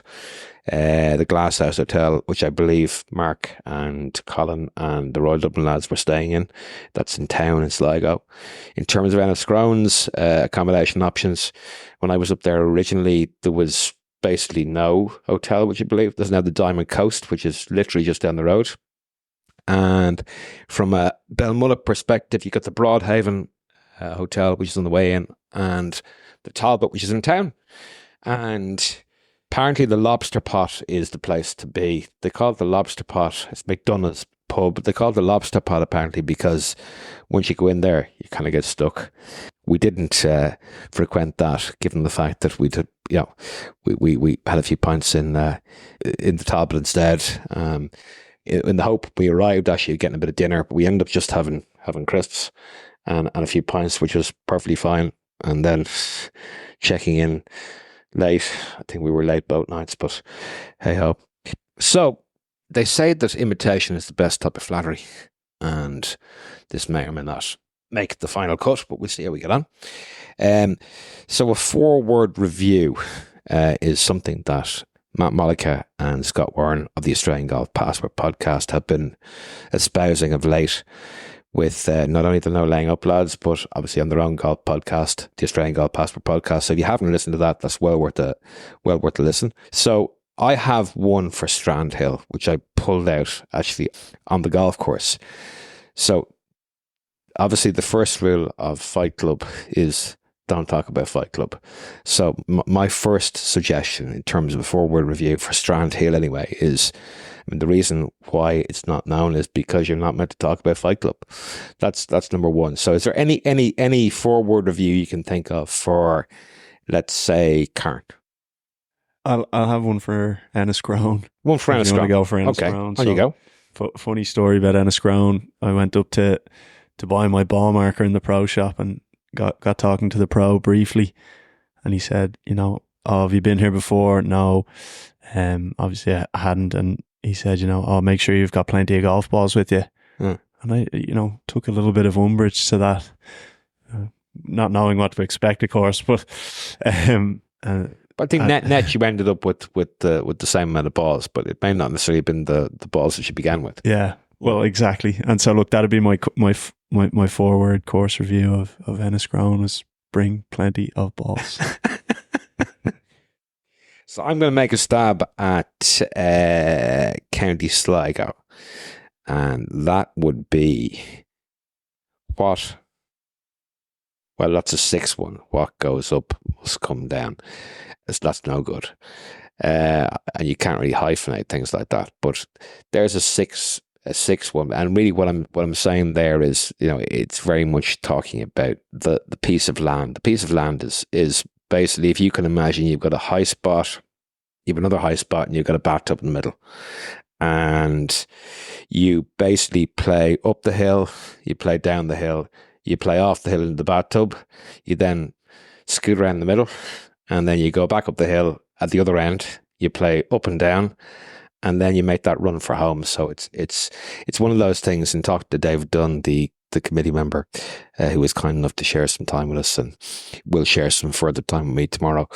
[SPEAKER 2] The Glasshouse Hotel, which I believe Mark and Colin and the Royal Dublin lads were staying in. That's in town in Sligo. In terms of Enniscrone's accommodation options, when I was up there originally, there was basically no hotel, which I believe. There's now the Diamond Coast, which is literally just down the road. And from a Belmullet perspective, you got the Broadhaven Hotel, which is on the way in, and the Talbot, which is in town. And apparently the Lobster Pot is the place to be. They call it the Lobster Pot. It's McDonough's pub. They call it the Lobster Pot apparently because once you go in there, you kind of get stuck. We didn't frequent that, given the fact that we had a few pints in the Talbot instead. In the hope we arrived actually getting a bit of dinner, but we ended up just having crisps and a few pints, which was perfectly fine. And then checking in late. I think we were late both nights, but hey ho. So they say that imitation is the best type of flattery, and this may or may not make the final cut, but we'll see how we get on. So a 4-word review is something that Matt Mollica and Scott Warren of the Australian Golf Passport podcast have been espousing of late, with not only the No Laying Up lads, but obviously on their own golf podcast, the Australian Golf Passport podcast. So if you haven't listened to that, that's well worth a listen. So I have one for Strandhill, which I pulled out actually on the golf course. So obviously the first rule of Fight Club is don't talk about Fight Club. So my first suggestion in terms of a 4-word review for Strandhill anyway is, the reason why it's not known is because you're not meant to talk about Fight Club. That's number one. So is there any 4-word review you can think of for, let's say, Cairn?
[SPEAKER 3] I'll have one for Enniscrone.
[SPEAKER 2] One for Enniscrone.
[SPEAKER 3] You want to go for
[SPEAKER 2] Okay,
[SPEAKER 3] Enniscrone?
[SPEAKER 2] on you go.
[SPEAKER 3] Funny story about Enniscrone. I went up to buy my ball marker in the pro shop and got talking to the pro briefly, and he said, "Oh, have you been here before?" No, obviously I hadn't, and he said, "Oh, make sure you've got plenty of golf balls with you." And I, took a little bit of umbrage to that, not knowing what to expect, of course, but
[SPEAKER 2] I think net you ended up with the same amount of balls, but it may not necessarily have been the balls that you began with.
[SPEAKER 3] Yeah, well, exactly. And so look, that'd be my 4-word course review of Enniscrone is bring plenty of balls.
[SPEAKER 2] So I'm going to make a stab at Counties Sligo, and that would be what? Well, that's a 6th one. What goes up must come down. That's no good. And you can't really hyphenate things like that. But there's a sixth one, and really what I'm saying there is, it's very much talking about the piece of land. The piece of land is basically, if you can imagine, you've got a high spot, you have another high spot, and you've got a bathtub in the middle, and you basically play up the hill, you play down the hill, you play off the hill into the bathtub, you then scoot around the middle, and then you go back up the hill at the other end, you play up and down, and then you make that run for home. So it's one of those things. And talk to Dave Dunn, the committee member, who was kind enough to share some time with us, and will share some further time with me tomorrow.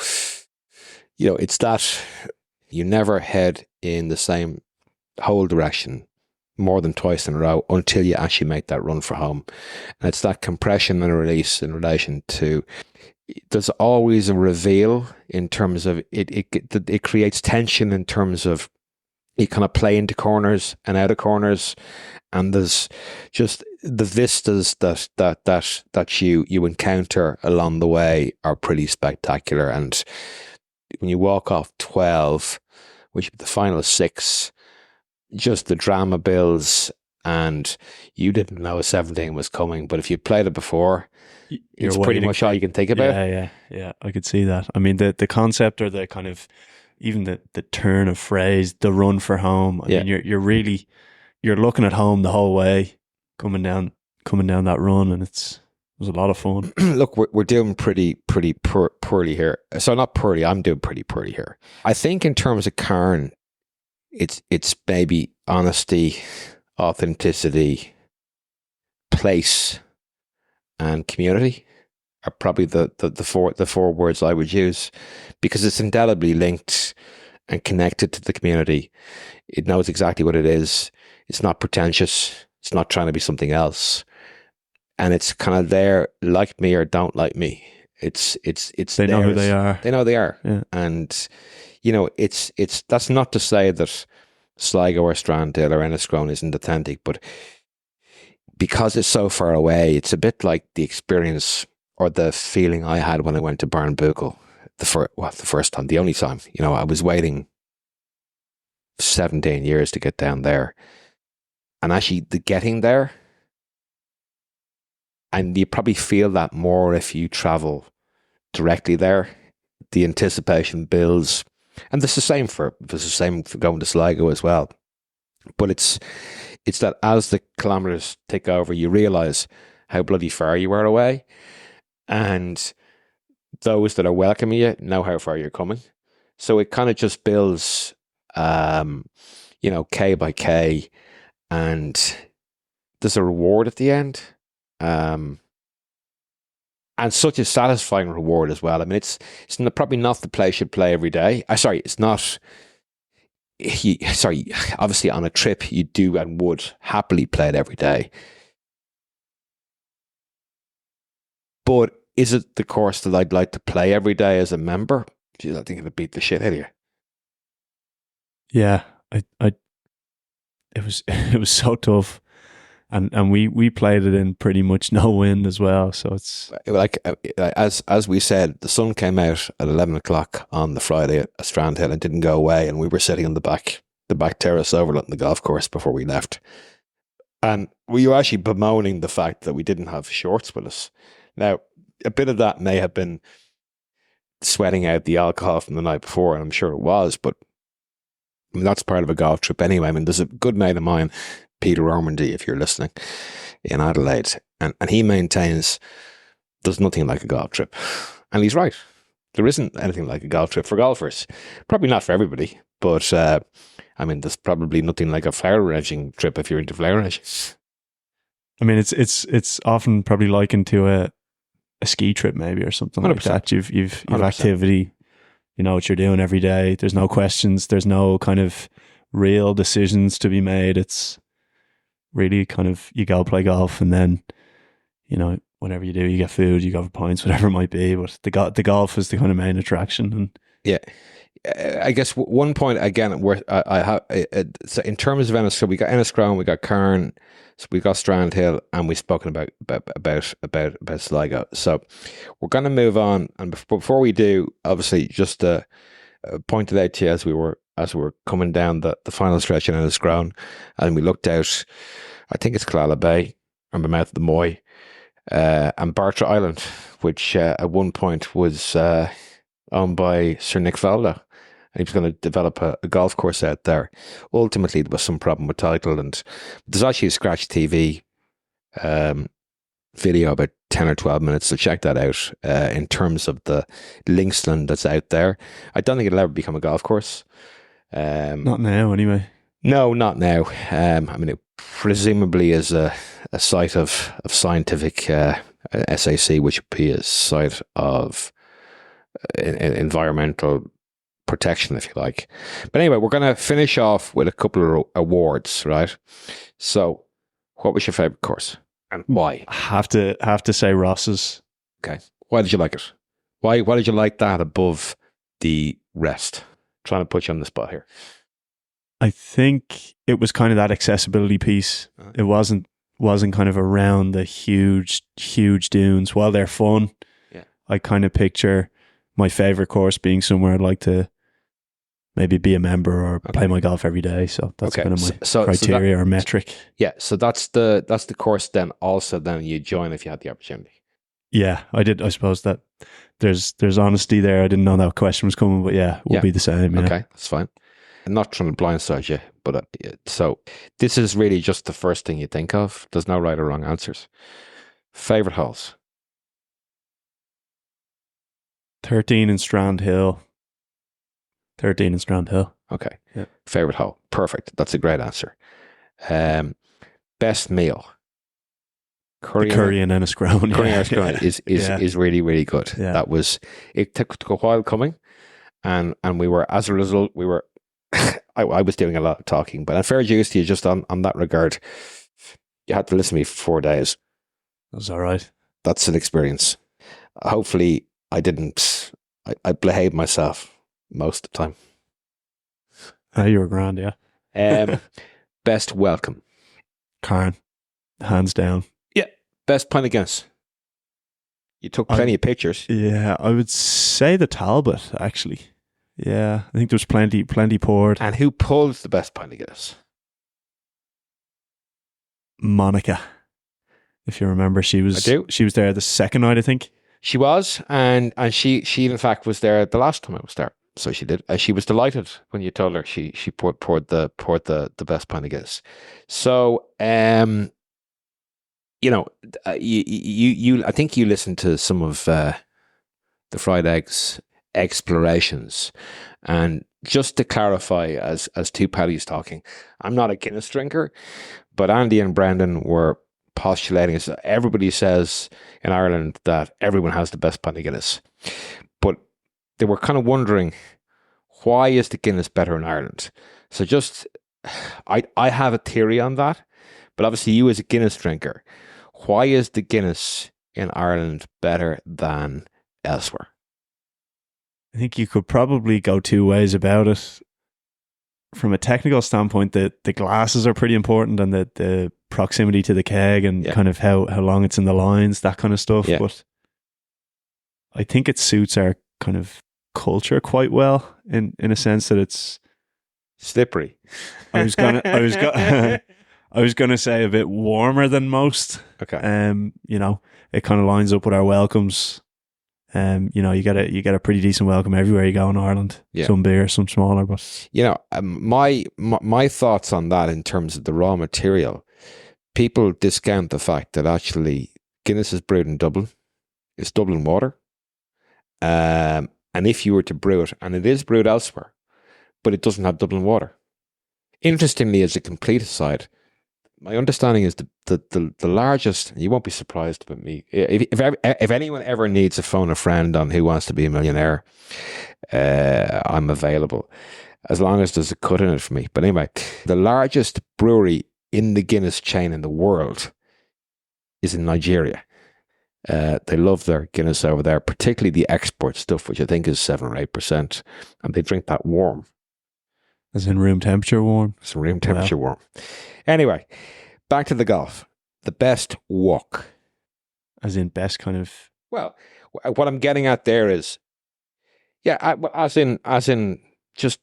[SPEAKER 2] It's that you never head in the same whole direction more than twice in a row until you actually make that run for home. And it's that compression and release in relation to, there's always a reveal in terms of it creates tension in terms of you kind of play into corners and out of corners, and there's just the vistas that you encounter along the way are pretty spectacular. And when you walk off 12, which is the final 6, just the drama builds, and you didn't know 17 was coming, but if you played it before, it's pretty much all you can think about.
[SPEAKER 3] Yeah, I could see that. I mean, the concept, or the kind of, even the turn of phrase, the run for home. I mean, you're looking at home the whole way, coming down that run, and it was a lot of fun.
[SPEAKER 2] Look, we're doing pretty poorly here. So not poorly, I'm doing pretty poorly here. I think in terms of Cairn, it's maybe honesty, authenticity, place, and community are probably the four words I would use, because it's indelibly linked and connected to the community. It knows exactly what it is. It's not pretentious. It's not trying to be something else. And it's kind of there, like me or don't like me. It's
[SPEAKER 3] they know who they are.
[SPEAKER 2] They know they are.
[SPEAKER 3] Yeah.
[SPEAKER 2] And it's that's not to say that Sligo or Strandhill or Enniscrone isn't authentic, but because it's so far away, it's a bit like the experience or the feeling I had when I went to Barnboucle the first time, the only time. I was waiting 17 years to get down there, And actually, the getting there, and you probably feel that more if you travel directly there. The anticipation builds, and this is the same for going to Sligo as well. But it's that as the kilometres tick over, you realise how bloody far you are away, and those that are welcoming you know how far you're coming. So it kind of just builds, K by K, and there's a reward at the end. And such a satisfying reward as well. I mean, it's probably not the place you'd play every day. It's not. Obviously on a trip you do and would happily play it every day. But is it the course that I'd like to play every day as a member? Jeez, I think it'd beat the shit out of you.
[SPEAKER 3] Yeah, it was so tough. And we played it in pretty much no wind as well, so it's
[SPEAKER 2] like as we said, the sun came out at 11 o'clock on the Friday at Strandhill and didn't go away, and we were sitting on the back terrace overlooking the golf course before we left, and we were actually bemoaning the fact that we didn't have shorts with us. Now, a bit of that may have been sweating out the alcohol from the night before, and I'm sure it was, but I mean, that's part of a golf trip anyway. I mean, there's a good mate of mine, Peter Ormandy, if you're listening, in Adelaide, and he maintains there's nothing like a golf trip. And he's right. There isn't anything like a golf trip for golfers. Probably not for everybody, but there's probably nothing like a flower arranging trip if you're into flower arranging. I
[SPEAKER 3] mean, it's often probably likened to a ski trip maybe or something 100%. Like that. You've activity, you know what you're doing every day. There's no questions. There's no kind of real decisions to be made. It's really kind of, you go play golf, and then, whatever you do, you get food, you go for points, whatever it might be. But the golf is the kind of main attraction. And
[SPEAKER 2] yeah, I guess one point again, where I have, so in terms of Enniscrone, we got Enniscrone, we got Cairn, so we got Strandhill, and we've spoken about Sligo. So we're going to move on, and before we do, obviously, just pointed out to you as we were coming down the final stretch in Enniscrone, and we looked out, I think it's Clala Bay, on the mouth of the Moy, and Bartra Island, which at one point was owned by Sir Nick Faldo, and he was going to develop a golf course out there. Ultimately, there was some problem with title, and there's actually a Scratch TV video about 10 or 12 minutes, so check that out in terms of the linksland that's out there. I don't think it'll ever become a golf course.
[SPEAKER 3] Not now, anyway.
[SPEAKER 2] No, not now. It presumably is a site of scientific SAC, which would be a site of environmental protection, if you like. But anyway, we're going to finish off with a couple of awards, right? So, what was your favourite course and why?
[SPEAKER 3] Have to say Ross's.
[SPEAKER 2] Okay. Why did you like it? Why did you like that above the rest? Trying to put you on the spot here.
[SPEAKER 3] I think it was kind of that accessibility piece. It wasn't kind of around the huge dunes. While they're fun,
[SPEAKER 2] yeah,
[SPEAKER 3] I kind of picture my favorite course being somewhere I'd like to maybe be a member or play my golf every day. So that's kind of my criteria or metric.
[SPEAKER 2] Yeah, so that's the course then also then you join if you had the opportunity.
[SPEAKER 3] Yeah, I did. I suppose that there's honesty there. I didn't know that question was coming, but yeah, we'll be the same. Yeah.
[SPEAKER 2] Okay, that's fine. I'm not trying to blindside you, but so this is really just the first thing you think of. There's no right or wrong answers. Favorite holes?
[SPEAKER 3] 13 in Strandhill. 13 in Strandhill.
[SPEAKER 2] Okay.
[SPEAKER 3] Yeah.
[SPEAKER 2] Favorite hole? Perfect. That's a great answer. Best meal?
[SPEAKER 3] Curry and Enniscrone.
[SPEAKER 2] Curry and Enniscrone is really, really good.
[SPEAKER 3] Yeah.
[SPEAKER 2] It took a while coming, and we were, as a result, I was doing a lot of talking, but in fair dues to you just on that regard, you had to listen to me for 4 days.
[SPEAKER 3] That's all right.
[SPEAKER 2] That's an experience. Hopefully I behaved myself most of the time.
[SPEAKER 3] You were grand, yeah.
[SPEAKER 2] Best welcome?
[SPEAKER 3] Cairn, hands down.
[SPEAKER 2] Yeah. Best pint of Guinness? You took plenty of pictures.
[SPEAKER 3] Yeah, I would say the Talbot, actually. Yeah, I think there was plenty poured.
[SPEAKER 2] And who pulled the best pint of Guinness?
[SPEAKER 3] Monica. If you remember, she was there the second night, I think.
[SPEAKER 2] She was, and she in fact was there the last time I was there. So she did. She was delighted when you told her she poured the best pint of Guinness. So you I think you listened to some of the Fried Eggs explorations, and just to clarify, as two Paddies talking, I'm not a Guinness drinker, but Andy and Brendan were postulating, so everybody says in Ireland that everyone has the best pint of Guinness, but they were kind of wondering, why is the Guinness better in Ireland? So just, I have a theory on that, but obviously you as a Guinness drinker, why is the Guinness in Ireland better than elsewhere?
[SPEAKER 3] I think you could probably go two ways about it. From a technical standpoint, the glasses are pretty important, and the proximity to the keg, and kind of how long it's in the lines, that kind of stuff. Yeah. But I think it suits our kind of culture quite well in a sense that it's
[SPEAKER 2] slippery.
[SPEAKER 3] I was gonna say a bit warmer than most.
[SPEAKER 2] Okay.
[SPEAKER 3] It kind of lines up with our welcomes. You get a pretty decent welcome everywhere you go in Ireland. Yeah. Some bigger, some smaller, but
[SPEAKER 2] my thoughts on that in terms of the raw material, people discount the fact that actually Guinness is brewed in Dublin. It's Dublin water, and if you were to brew it, and it is brewed elsewhere, but it doesn't have Dublin water. Interestingly, as a complete aside, my understanding is the largest, you won't be surprised about me, if anyone ever needs to phone a friend on Who Wants to Be a Millionaire, I'm available, as long as there's a cut in it for me. But anyway, the largest brewery in the Guinness chain in the world is in Nigeria. They love their Guinness over there, particularly the export stuff, which I think is 7 or 8%, and they drink that warm.
[SPEAKER 3] As in room temperature warm?
[SPEAKER 2] It's room temperature warm. Anyway, back to the golf. The best walk.
[SPEAKER 3] As in best kind of...
[SPEAKER 2] Well, what I'm getting at there is, as in just,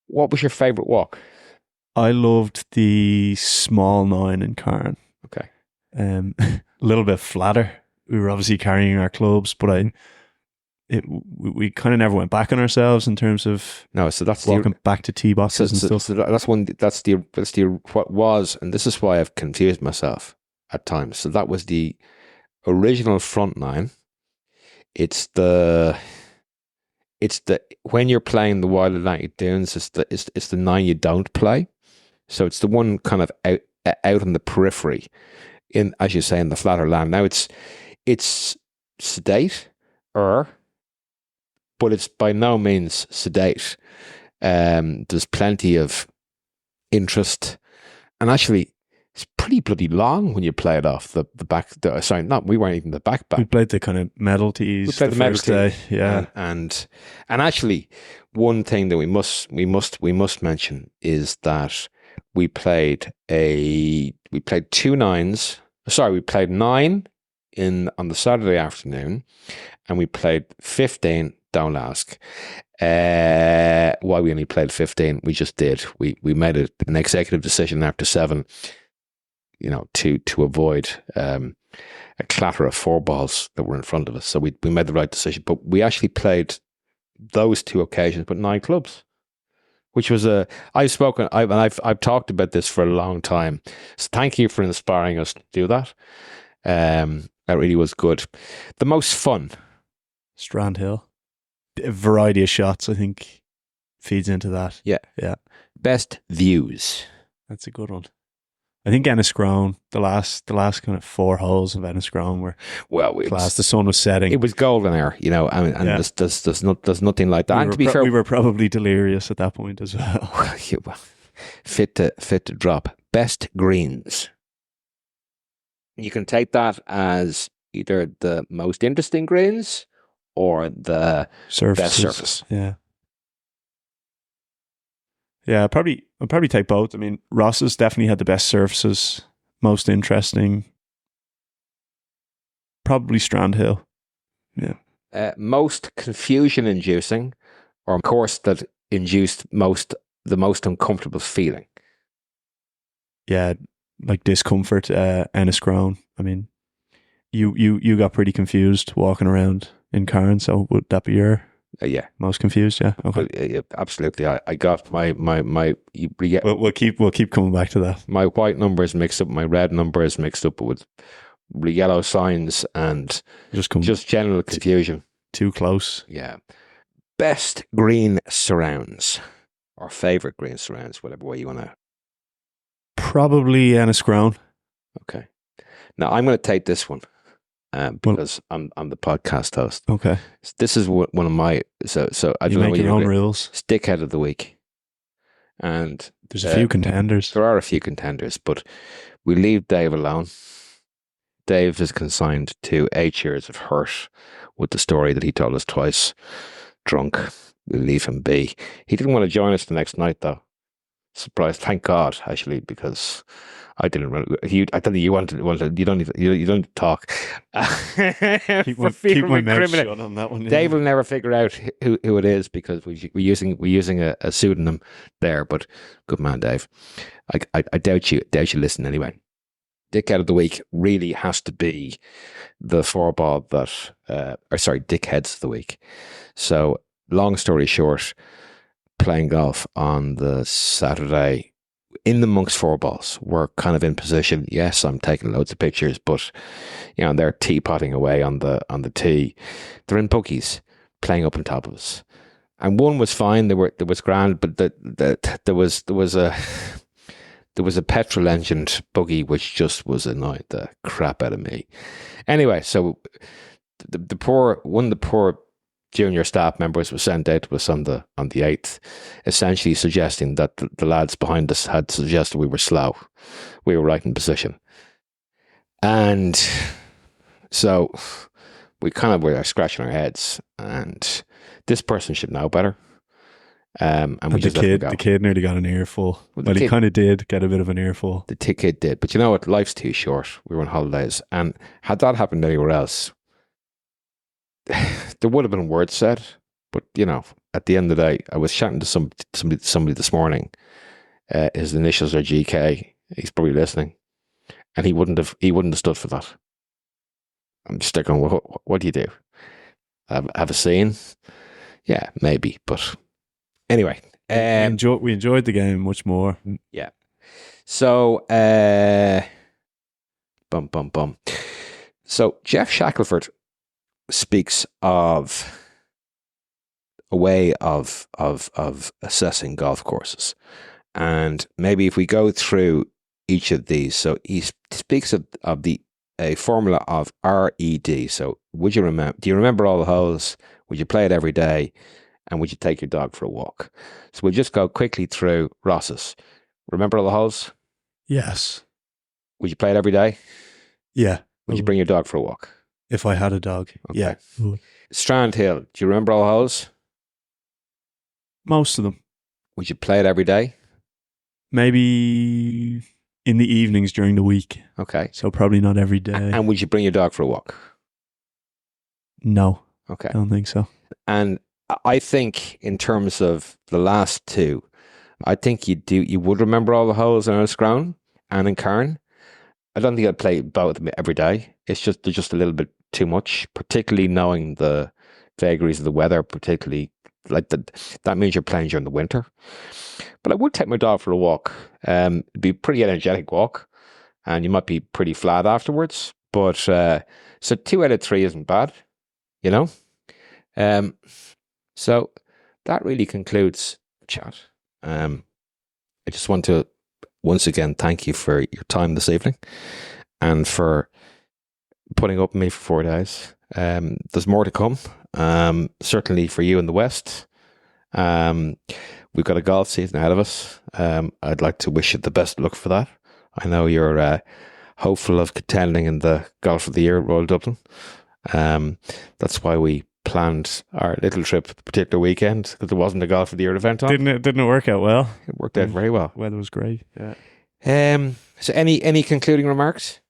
[SPEAKER 2] what was your favourite walk?
[SPEAKER 3] I loved the small 9 in Cairn.
[SPEAKER 2] Okay.
[SPEAKER 3] A little bit flatter. We were obviously carrying our clubs, but we kind of never went back on ourselves in terms of
[SPEAKER 2] that's
[SPEAKER 3] walking back to tee boxes and stuff.
[SPEAKER 2] So that's what was, and this is why I've confused myself at times. So that was the original front 9. It's the when you're playing the Wild Atlantic Dunes, it's the 9 you don't play. So it's the one kind of out on the periphery, in, as you say, in the flatter land. Now it's sedate, but it's by no means sedate. There's plenty of interest, and actually, it's pretty bloody long when you play it off the back. We weren't even the back.
[SPEAKER 3] We played the kind of metal tees.
[SPEAKER 2] We played the metal
[SPEAKER 3] day, yeah.
[SPEAKER 2] And actually, one thing that we must mention is that we played 2 9s. Sorry, we played 9 on the Saturday afternoon, and we played 15. Don't ask why we only played 15. We just did. We made an executive decision after 7, to avoid a clatter of 4 balls that were in front of us. So we made the right decision. But we actually played those 2 occasions, but 9 clubs, which was I've talked about this for a long time. So thank you for inspiring us to do that. That really was good. The most fun,
[SPEAKER 3] Strandhill. A variety of shots, I think, feeds into that.
[SPEAKER 2] Yeah. Best views.
[SPEAKER 3] That's a good one. I think Enniscrone, the last kind of 4 holes of Enniscrone were class. The sun was setting.
[SPEAKER 2] It was golden air, there's nothing like that.
[SPEAKER 3] And to be fair, we were probably delirious at that point as well.
[SPEAKER 2] Fit to drop. Best greens. You can take that as either the most interesting greens or the best surface.
[SPEAKER 3] Yeah. I'll probably take both. I mean, Ross's definitely had the best surfaces, most interesting. Probably Strandhill. Yeah.
[SPEAKER 2] Most confusion-inducing, or course that induced the most uncomfortable feeling.
[SPEAKER 3] Yeah, like discomfort, Enniscrone. I mean, you got pretty confused walking around in Cairn, so would that be your
[SPEAKER 2] Yeah.
[SPEAKER 3] most confused? Yeah, okay.
[SPEAKER 2] Yeah, absolutely. I got my
[SPEAKER 3] We'll keep coming back to that.
[SPEAKER 2] my white numbers mixed up, my red numbers mixed up with yellow signs, and just general confusion.
[SPEAKER 3] Too close.
[SPEAKER 2] Yeah. Best green surrounds, or favorite green surrounds, whatever way you want to.
[SPEAKER 3] Probably Enniscrone.
[SPEAKER 2] Okay. Now I'm going to take this one because I'm the podcast host.
[SPEAKER 3] Okay.
[SPEAKER 2] This is one of my so I
[SPEAKER 3] You
[SPEAKER 2] don't know
[SPEAKER 3] make your own rules.
[SPEAKER 2] Stickhead of the week, and
[SPEAKER 3] There's a few contenders.
[SPEAKER 2] There are a few contenders, but we leave Dave alone. Dave is consigned to 8 years of hurt with the story that he told us twice. Drunk. We'll leave him be. He didn't want to join us the next night, though. Surprised, thank God, actually, because I didn't. I tell you, you wanted. You don't talk.
[SPEAKER 3] Keep my mouth shut on that one. Yeah.
[SPEAKER 2] Dave will never figure out who it is because we're using a pseudonym there. But good man, Dave. I doubt you listen anyway. Dickhead of the week really has to be the four-ball dickheads of the week. So, long story short, playing golf on the Saturday in the Monk's four balls. We're kind of in position. Yes, I'm taking loads of pictures, but they're teapotting away on the tee. They're in buggies playing up on top of us. And one was fine. There was grand, but there was a petrol-engined buggy which just was annoying the crap out of me. Anyway, so one of the poor junior staff members was sent out to us on the 8th, essentially suggesting that the lads behind us had suggested we were slow. We were right in position. And so we kind of were scratching our heads, and this person should know better. And the
[SPEAKER 3] kid nearly got an earful. Well, he kind of did get a bit of an earful.
[SPEAKER 2] The kid did. But you know what? Life's too short. We were on holidays. And had that happened anywhere else, there would have been words said. But, at the end of the day, I was chatting to somebody this morning. His initials are GK. He's probably listening. And he wouldn't have stood for that. I'm just going, what do you do? Have a scene? Yeah, maybe. But anyway.
[SPEAKER 3] We enjoyed the game much more.
[SPEAKER 2] Yeah. So, So, Jeff Shackelford speaks of a way of assessing golf courses. And maybe if we go through each of these, so he speaks of a formula of RED. So do you remember all the holes? Would you play it every day? And would you take your dog for a walk? So we'll just go quickly through Ross's. Remember all the holes?
[SPEAKER 3] Yes.
[SPEAKER 2] Would you play it every day?
[SPEAKER 3] Yeah.
[SPEAKER 2] Would you bring your dog for a walk?
[SPEAKER 3] If I had a dog,
[SPEAKER 2] okay.
[SPEAKER 3] Yeah.
[SPEAKER 2] Strandhill, do you remember all the holes?
[SPEAKER 3] Most of them.
[SPEAKER 2] Would you play it every day?
[SPEAKER 3] Maybe in the evenings during the week.
[SPEAKER 2] Okay.
[SPEAKER 3] So probably not every day.
[SPEAKER 2] And would you bring your dog for a walk?
[SPEAKER 3] No.
[SPEAKER 2] Okay.
[SPEAKER 3] I don't think so.
[SPEAKER 2] And I think in terms of the last two, I think you would remember all the holes in Enniscrone and in Cairn. I don't think I'd play both of them every day. It's just they're just a little bit too much, particularly knowing the vagaries of the weather, particularly like that means you're playing during the winter. But I would take my dog for a walk. It'd be a pretty energetic walk, and you might be pretty flat afterwards. But so 2 out of 3 isn't bad, So that really concludes the chat. I just want to once again thank you for your time this evening and for putting up with me for 4 days. There's more to come, certainly for you in the West. We've got a golf season ahead of us. I'd like to wish you the best of luck for that. I know you're hopeful of contending in the Golf of the Year at Royal Dublin. That's why we planned our little trip the particular weekend, because there wasn't a Golf of the Year event on.
[SPEAKER 3] Didn't it work out well?
[SPEAKER 2] It worked out very well.
[SPEAKER 3] Weather was great. Yeah.
[SPEAKER 2] So any concluding remarks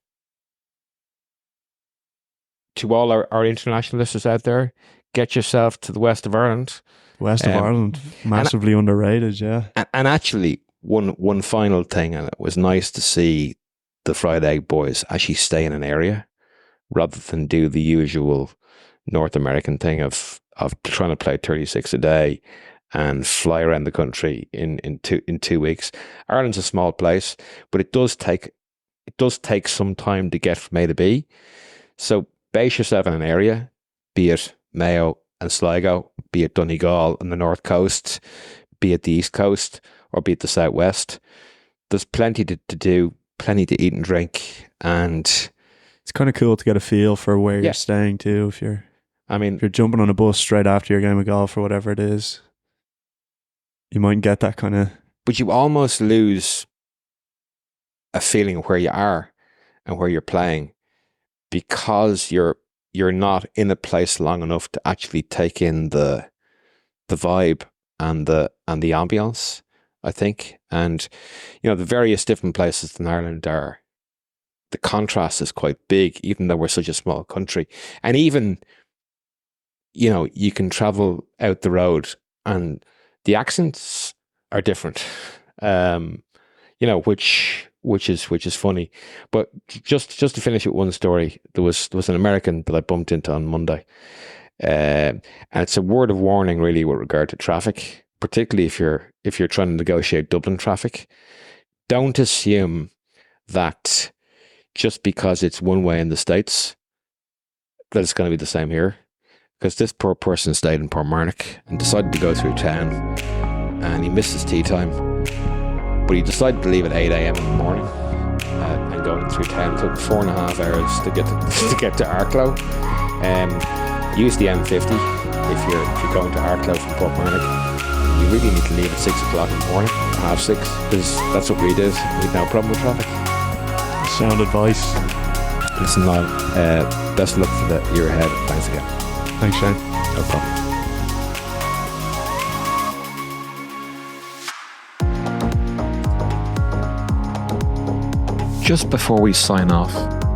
[SPEAKER 2] to all our international listeners out there? Get yourself to the west of Ireland.
[SPEAKER 3] West of Ireland, massively underrated. Yeah.
[SPEAKER 2] And actually, one final thing, and it was nice to see the fried egg boys actually stay in an area rather than do the usual North American thing of trying to play 36 a day and fly around the country in 2 weeks. Ireland's a small place, but it does take some time to get from A to B. So base yourself in an area, be it Mayo and Sligo, be it Donegal and the North Coast, be it the East Coast, or be it the Southwest. There's plenty to do, plenty to eat and drink, and
[SPEAKER 3] it's kind of cool to get a feel for where you're staying too. If you're jumping on a bus straight after your game of golf or whatever it is, you might get that kind of.
[SPEAKER 2] But you almost lose a feeling of where you are and where you're playing because you're not in a place long enough to actually take in the vibe and the ambience, I think. And the various different places in Ireland the contrast is quite big, even though we're such a small country. And even you can travel out the road and the accents are different, which is funny. But just to finish with one story, there was an American that I bumped into on Monday, and it's a word of warning really with regard to traffic, particularly if you're trying to negotiate Dublin traffic. Don't assume that just because it's one way in the States that it's going to be the same here, because this poor person stayed in Portmarnock and decided to go through town, and he missed his tea time. But he decided to leave at 8 a.m. in the morning and going through town. It took 4.5 hours to get to Arklow. Use the M50 if you're going to Arklow from Portmarnock. You really need to leave at 6 o'clock in the morning, 6:30, because that's what we did. We had no problem with traffic.
[SPEAKER 3] Sound advice.
[SPEAKER 2] Listen, Niall, best of luck for the year ahead. Thanks again.
[SPEAKER 3] Thanks, Shane.
[SPEAKER 2] No problem.
[SPEAKER 1] Just before we sign off,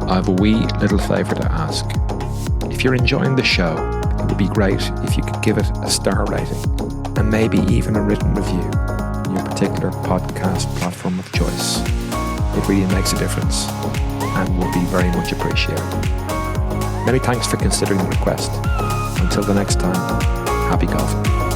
[SPEAKER 1] I have a wee little favour to ask. If you're enjoying the show, it would be great if you could give it a star rating and maybe even a written review on your particular podcast platform of choice. It really makes a difference and will be very much appreciated. Many thanks for considering the request. Until the next time, happy golfing.